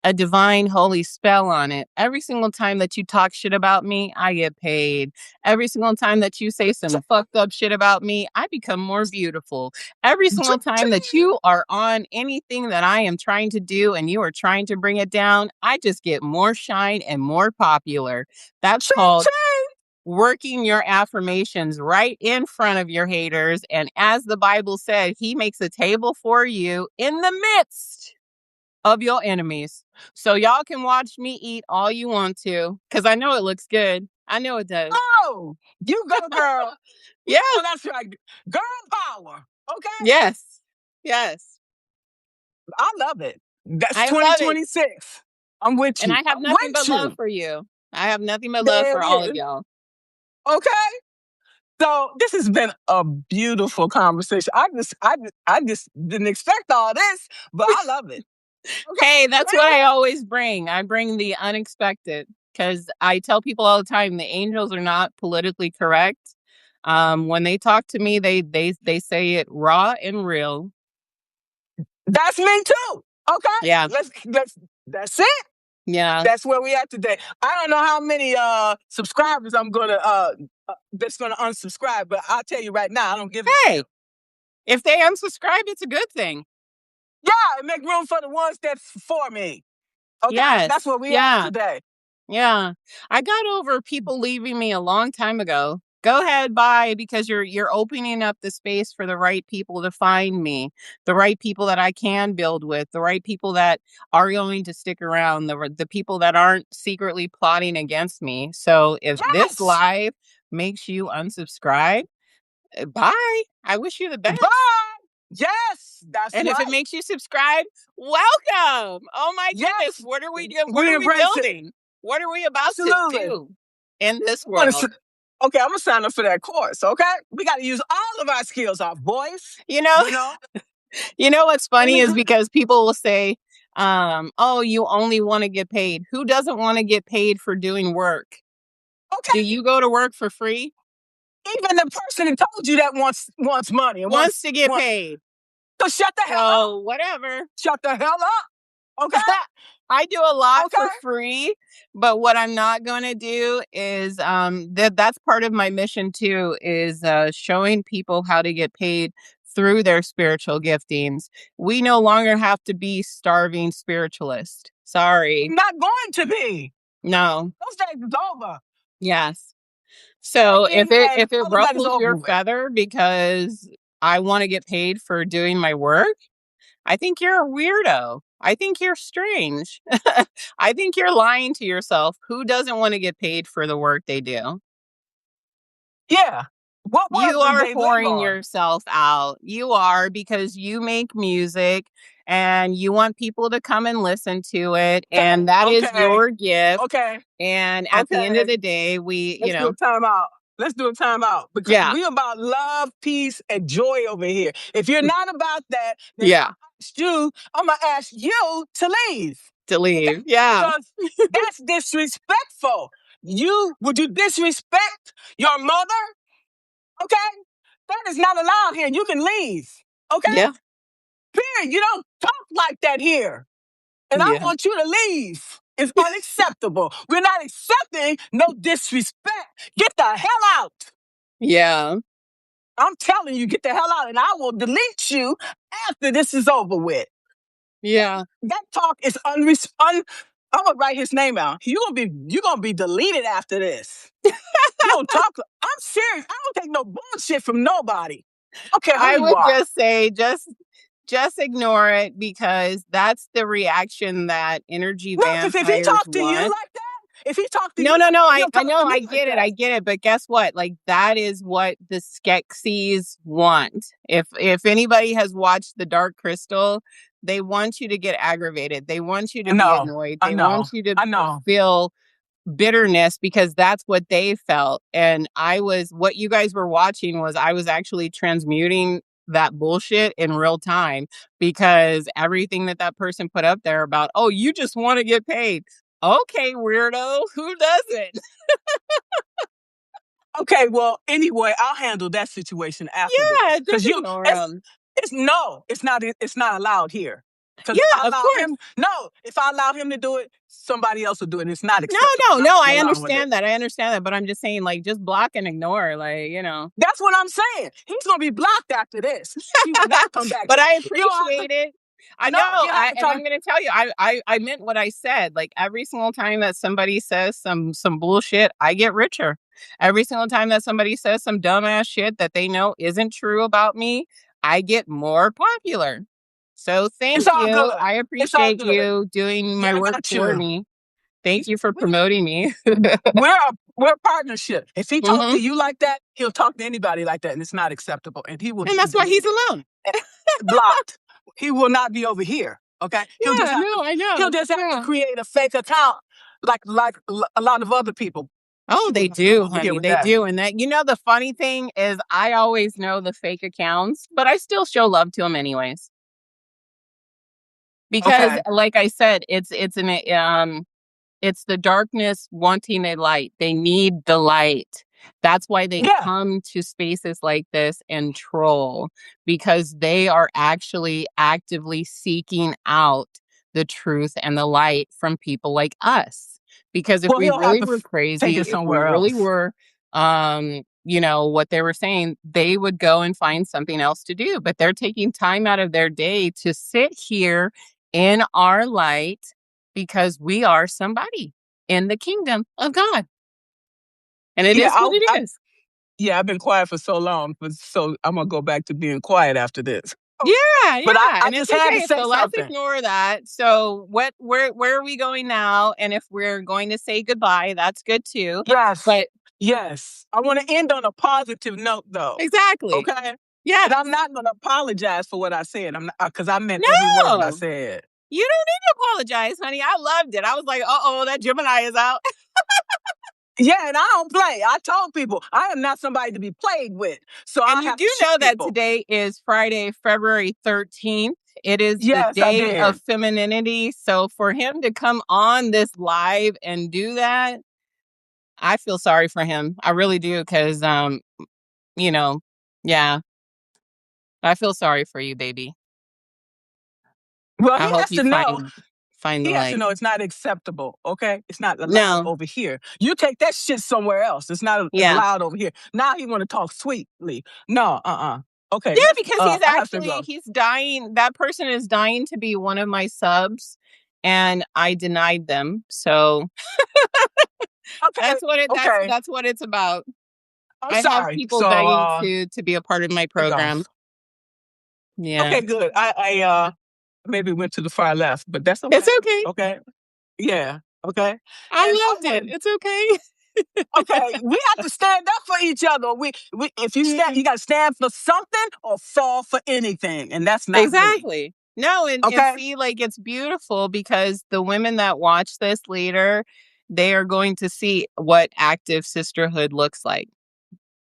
a divine holy spell on it. Every single time that you talk shit about me, I get paid. Every single time that you say some fucked up shit about me, I become more beautiful. Every single time that you are on anything that I am trying to do and you are trying to bring it down, I just get more shine and more popular. That's Ching, called ching. working your affirmations right in front of your haters. And as the Bible said, he makes a table for you in the midst of your enemies. So y'all can watch me eat all you want to because I know it looks good. I know it does. Oh, you go, girl. Yeah. Oh, that's right. Girl power. Okay. Yes. Yes. I love it. That's I love it. 2026. I'm with And you. I have I'm nothing but with love you. for you. I have nothing but love There for it all of is. y'all. Okay. So this has been a beautiful conversation. I just didn't expect all this, but I love it. Hey, Okay. that's what I always bring. I bring the unexpected because I tell people all the time the angels are not politically correct. When they talk to me, they say it raw and real. That's me too. Okay. Yeah. Let's that's it. Yeah. That's where we at today. I don't know how many subscribers I'm gonna that's gonna unsubscribe, but I'll tell you right now, I don't give a Hey, damn. if they unsubscribe, it's a good thing. Yeah, and make room for the ones that's for me. Okay? That's Yes. where we at Yeah. today. Yeah. I got over people leaving me a long time ago. Go ahead, bye, because you're opening up the space for the right people to find me, the right people that I can build with, the right people that are going to stick around, the people that aren't secretly plotting against me. So if this Yes. live makes you unsubscribe, bye. I wish you the best. Bye. Yes, that's And if it right. makes you subscribe, welcome. Oh my goodness, Yes, what are we doing? What we are we embrace it. building? What are we about to Absolutely. do in this I wanna world? okay, I'm gonna sign up for that course. Okay, we got to use all of our skills, our voice. You know, You know, you know what's funny is anything. because people will say, "Oh, you only want to get paid." Who doesn't want to get paid for doing work? Do Okay, you go to work for free? even the person that told you that wants money and Wants to get wants paid. so shut the hell up. So whatever. Shut the hell up. Okay, I do a lot for okay. free, but what I'm not going to do is that's part of my mission too is showing people how to get paid through their spiritual giftings. We no longer have to be starving spiritualists. Sorry. I'm not going to be. No. Those days is over. Yes. So Begging and if it all of that is ruffles over your with. feather because I want to get paid for doing my work, I think you're a weirdo. I think you're strange. I think you're lying to yourself. Who doesn't want to get paid for the work they do? Yeah. What You world do are they live whoring on? yourself out. You are, because you make music and you want people to come and listen to it. Okay, And that is okay, your gift. okay, And at the end of okay. the day, we, Let's do a timeout. Let's do a timeout because yeah, we about love, peace, and joy over here. If you're not about that, then yeah, I'm gonna ask you to leave. to Okay? leave. Yeah, Because that's disrespectful. Would you disrespect your mother? Okay? That is not allowed here. You can leave. Okay? yeah, Period. You don't talk like that here. And I yeah, want you to leave. It's unacceptable. We're not accepting no disrespect. Get the hell out. yeah, I'm telling you, get the hell out, and I will delete you after this is over with. yeah. That talk is I'm gonna write his name out. You're gonna be deleted after this. You don't talk. I'm serious. I don't take no bullshit from nobody. I don't care who I you would are. just say, just ignore it, because that's the reaction that energy No, because if he vampires talk to you want. like that, if he talk to you No, no, like no. that, I, he'll I talk know. to me I like get it. that. I get it. But guess what? Like, that is what the Skeksis want. If anybody has watched The Dark Crystal, they want you to get aggravated. They want you to be No, annoyed. I They want know. you to I know. feel bitterness, because that's what they felt. And what you guys were watching was, I was actually transmuting that bullshit in real time, because everything that person put up there about, oh, you just want to get paid. Okay, weirdo, who doesn't? Okay, well, anyway, I'll handle that situation after Yeah, this. just Cause ignore it's them. it's no, it's not allowed here. Cause Yeah, of course. if I allow him to do it, somebody else will do it. It's not No, acceptable. no, I'm no. not I allowing it. understand that. I understand that. But I'm just saying, like, just block and ignore. That's what I'm saying. He's gonna be blocked after this. He will not come back. But I You don't have to. appreciate it. I No, know. he'll have to And come. I'm going to tell you, I meant what I said. Like, every single time that somebody says some bullshit, I get richer. Every single time that somebody says some dumbass shit that they know isn't true about me, I get more popular. So It's thank all you. good. I It's all appreciate good. you doing Yeah, my I work got for you. me. Thank you for promoting me. We're a partnership. If he talk Hmm. to you like that, he'll talk to anybody like that, and it's not acceptable. And he will And be that's why he's deleted. alone. Blocked. He will not be over here. Okay, Yeah, no, I he'll know. just have to Yeah. create a fake account like a lot of other people. Oh, He will they not come do, over here honey. with They that. do. And the funny thing is, I always know the fake accounts, but I still show love to them anyways. Because, Okay. like I said, it's the darkness wanting a light. They need the light. That's why they Yeah. come to spaces like this and troll, because they are actually actively seeking out the truth and the light from people like us. Because if Well, we he'll have really to were take crazy, it if we somewhere really else. were, what they were saying, they would go and find something else to do. But they're taking time out of their day to sit here in our light, because we are somebody in the kingdom of God. And it Yeah. is what it is. Yeah. I've been quiet for so long, but so I'm gonna go back to being quiet after this. Oh, Yeah, but yeah. I And it's just had to okay. say So let's something. ignore that. So where are we going now? And if we're going to say goodbye, that's good too. Yes. But Yes. I want to end on a positive note, though. exactly. Okay. And Yes. I'm not going to apologize for what I said. I'm not because I meant every word I No. said. You don't need to apologize, honey. I loved it. I was like, uh-oh, that Gemini is out. Yeah, and I don't play. I told people I am not somebody to be played with. So I And you have do to show know that people. today is Friday, February 13th. It is the Yes, I day of did. femininity. So for him to come on this live and do that, I feel sorry for him. I really do, because you know, yeah, I feel sorry for you, baby. Well, I he hope has you to know. find the He has to light. know it's not acceptable. Okay, it's not allowed No, over here. You take that shit somewhere else. It's not yeah. allowed over here. Now he want to talk sweetly. No, Okay, Yeah, let's. because I have to go. he's dying. That person is dying to be one of my subs, and I denied them. So Okay, okay. that's what it's about. I'm I have sorry. people So, dying to be a part of my to go. program. Yeah. Okay, good. I maybe went to the far left, but that's It's okay. okay. Okay. Yeah. Okay. And I I loved it. want It's okay. Okay, we have to stand up for each other. If you stand, you got to stand for something or fall for anything, and that's not me. Exactly. No, and Okay. see, like, it's beautiful because the women that watch this later, they are going to see what active sisterhood looks like.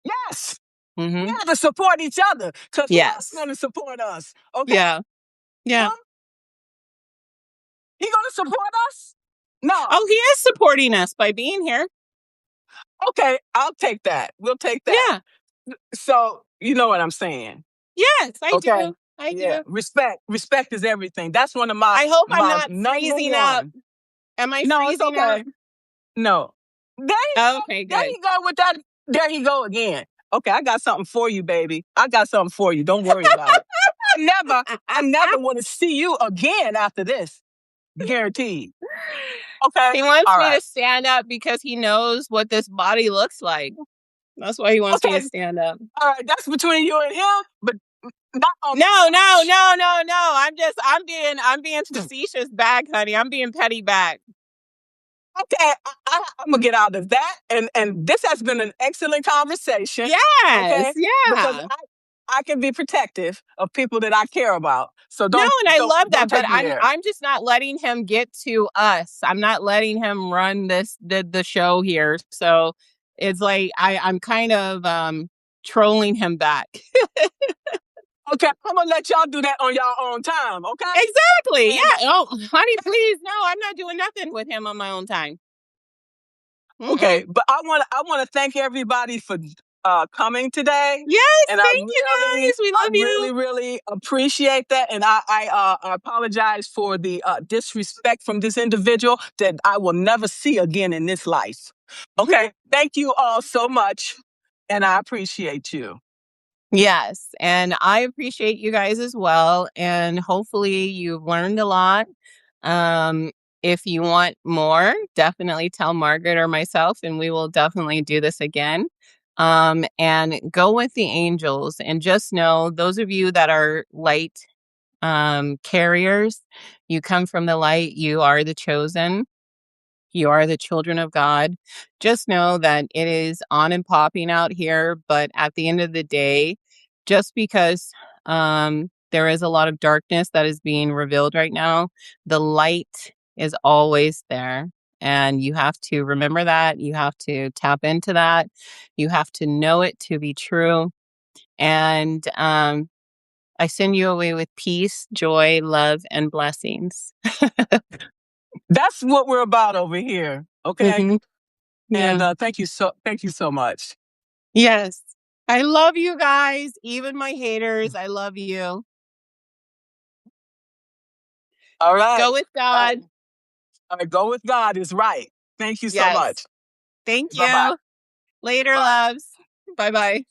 Yes, we Mhm. have to support each other because who else is Yes. going to support us? Okay, Yeah. Yeah. huh? He going to support us? No. Oh, he is supporting us by being here. Okay, I'll take that. We'll take that. Yeah. So you know what I'm saying? Yes, I Okay. do. I Yeah, do. respect is everything. That's one of my I hope I'm my not number freezing up. one. Am I No, it's freezing up? okay. No. There you go. Okay, There good. you go with that. There you go again. Okay, I got something for you, baby. I got something for you. Don't worry about it. I never want to see you again after this. Guaranteed. Okay. He wants All me right. to stand up because he knows what this body looks like. That's why he wants me to Okay. stand up. All right. That's between you and him, but not on No, my no, watch. no, no, no. I'm being facetious back, honey. I'm being petty back. Okay, I'm gonna get out of that, and this has been an excellent conversation. Yes, Okay, because yeah. I can be protective of people that I care about. So No, and I love don't that, but take me I'm there. I'm just not letting him get to us. I'm not letting him run the show here. So it's like I'm kind of trolling him back. Okay, I'm gonna let y'all do that on your own time. Okay, Exactly. and Yeah. Oh, honey, please. No, I'm not doing nothing with him on my own time. Mm-mm. okay, but I want to thank everybody for coming today, Yes, and thank you guys. We love you. really appreciate that. And I apologize for the disrespect from this individual that I will never see again in this life. Okay, thank you all so much, and I appreciate you. Yes, and I appreciate you guys as well, and hopefully you've learned a lot. Um, if you want more, definitely tell Margaret or myself, and we will definitely do this again. And go with the angels, and just know those of you that are light carriers, you come from the light, you are the chosen. You are the children of God. Just know that it is on and popping out here. But at the end of the day, just because there is a lot of darkness that is being revealed right now, the light is always there. And you have to remember that. You have to tap into that. You have to know it to be true. And I send you away with peace, joy, love, and blessings. That's what we're about over here. Okay, Mhm. and Yeah. thank you so much. Yes. I love you guys, even my haters. I love you. All right, Go with all right, God. all right. Go with God is right. Thank you so Yes. much. Thank Bye bye. you. Later, Bye. loves. Bye bye.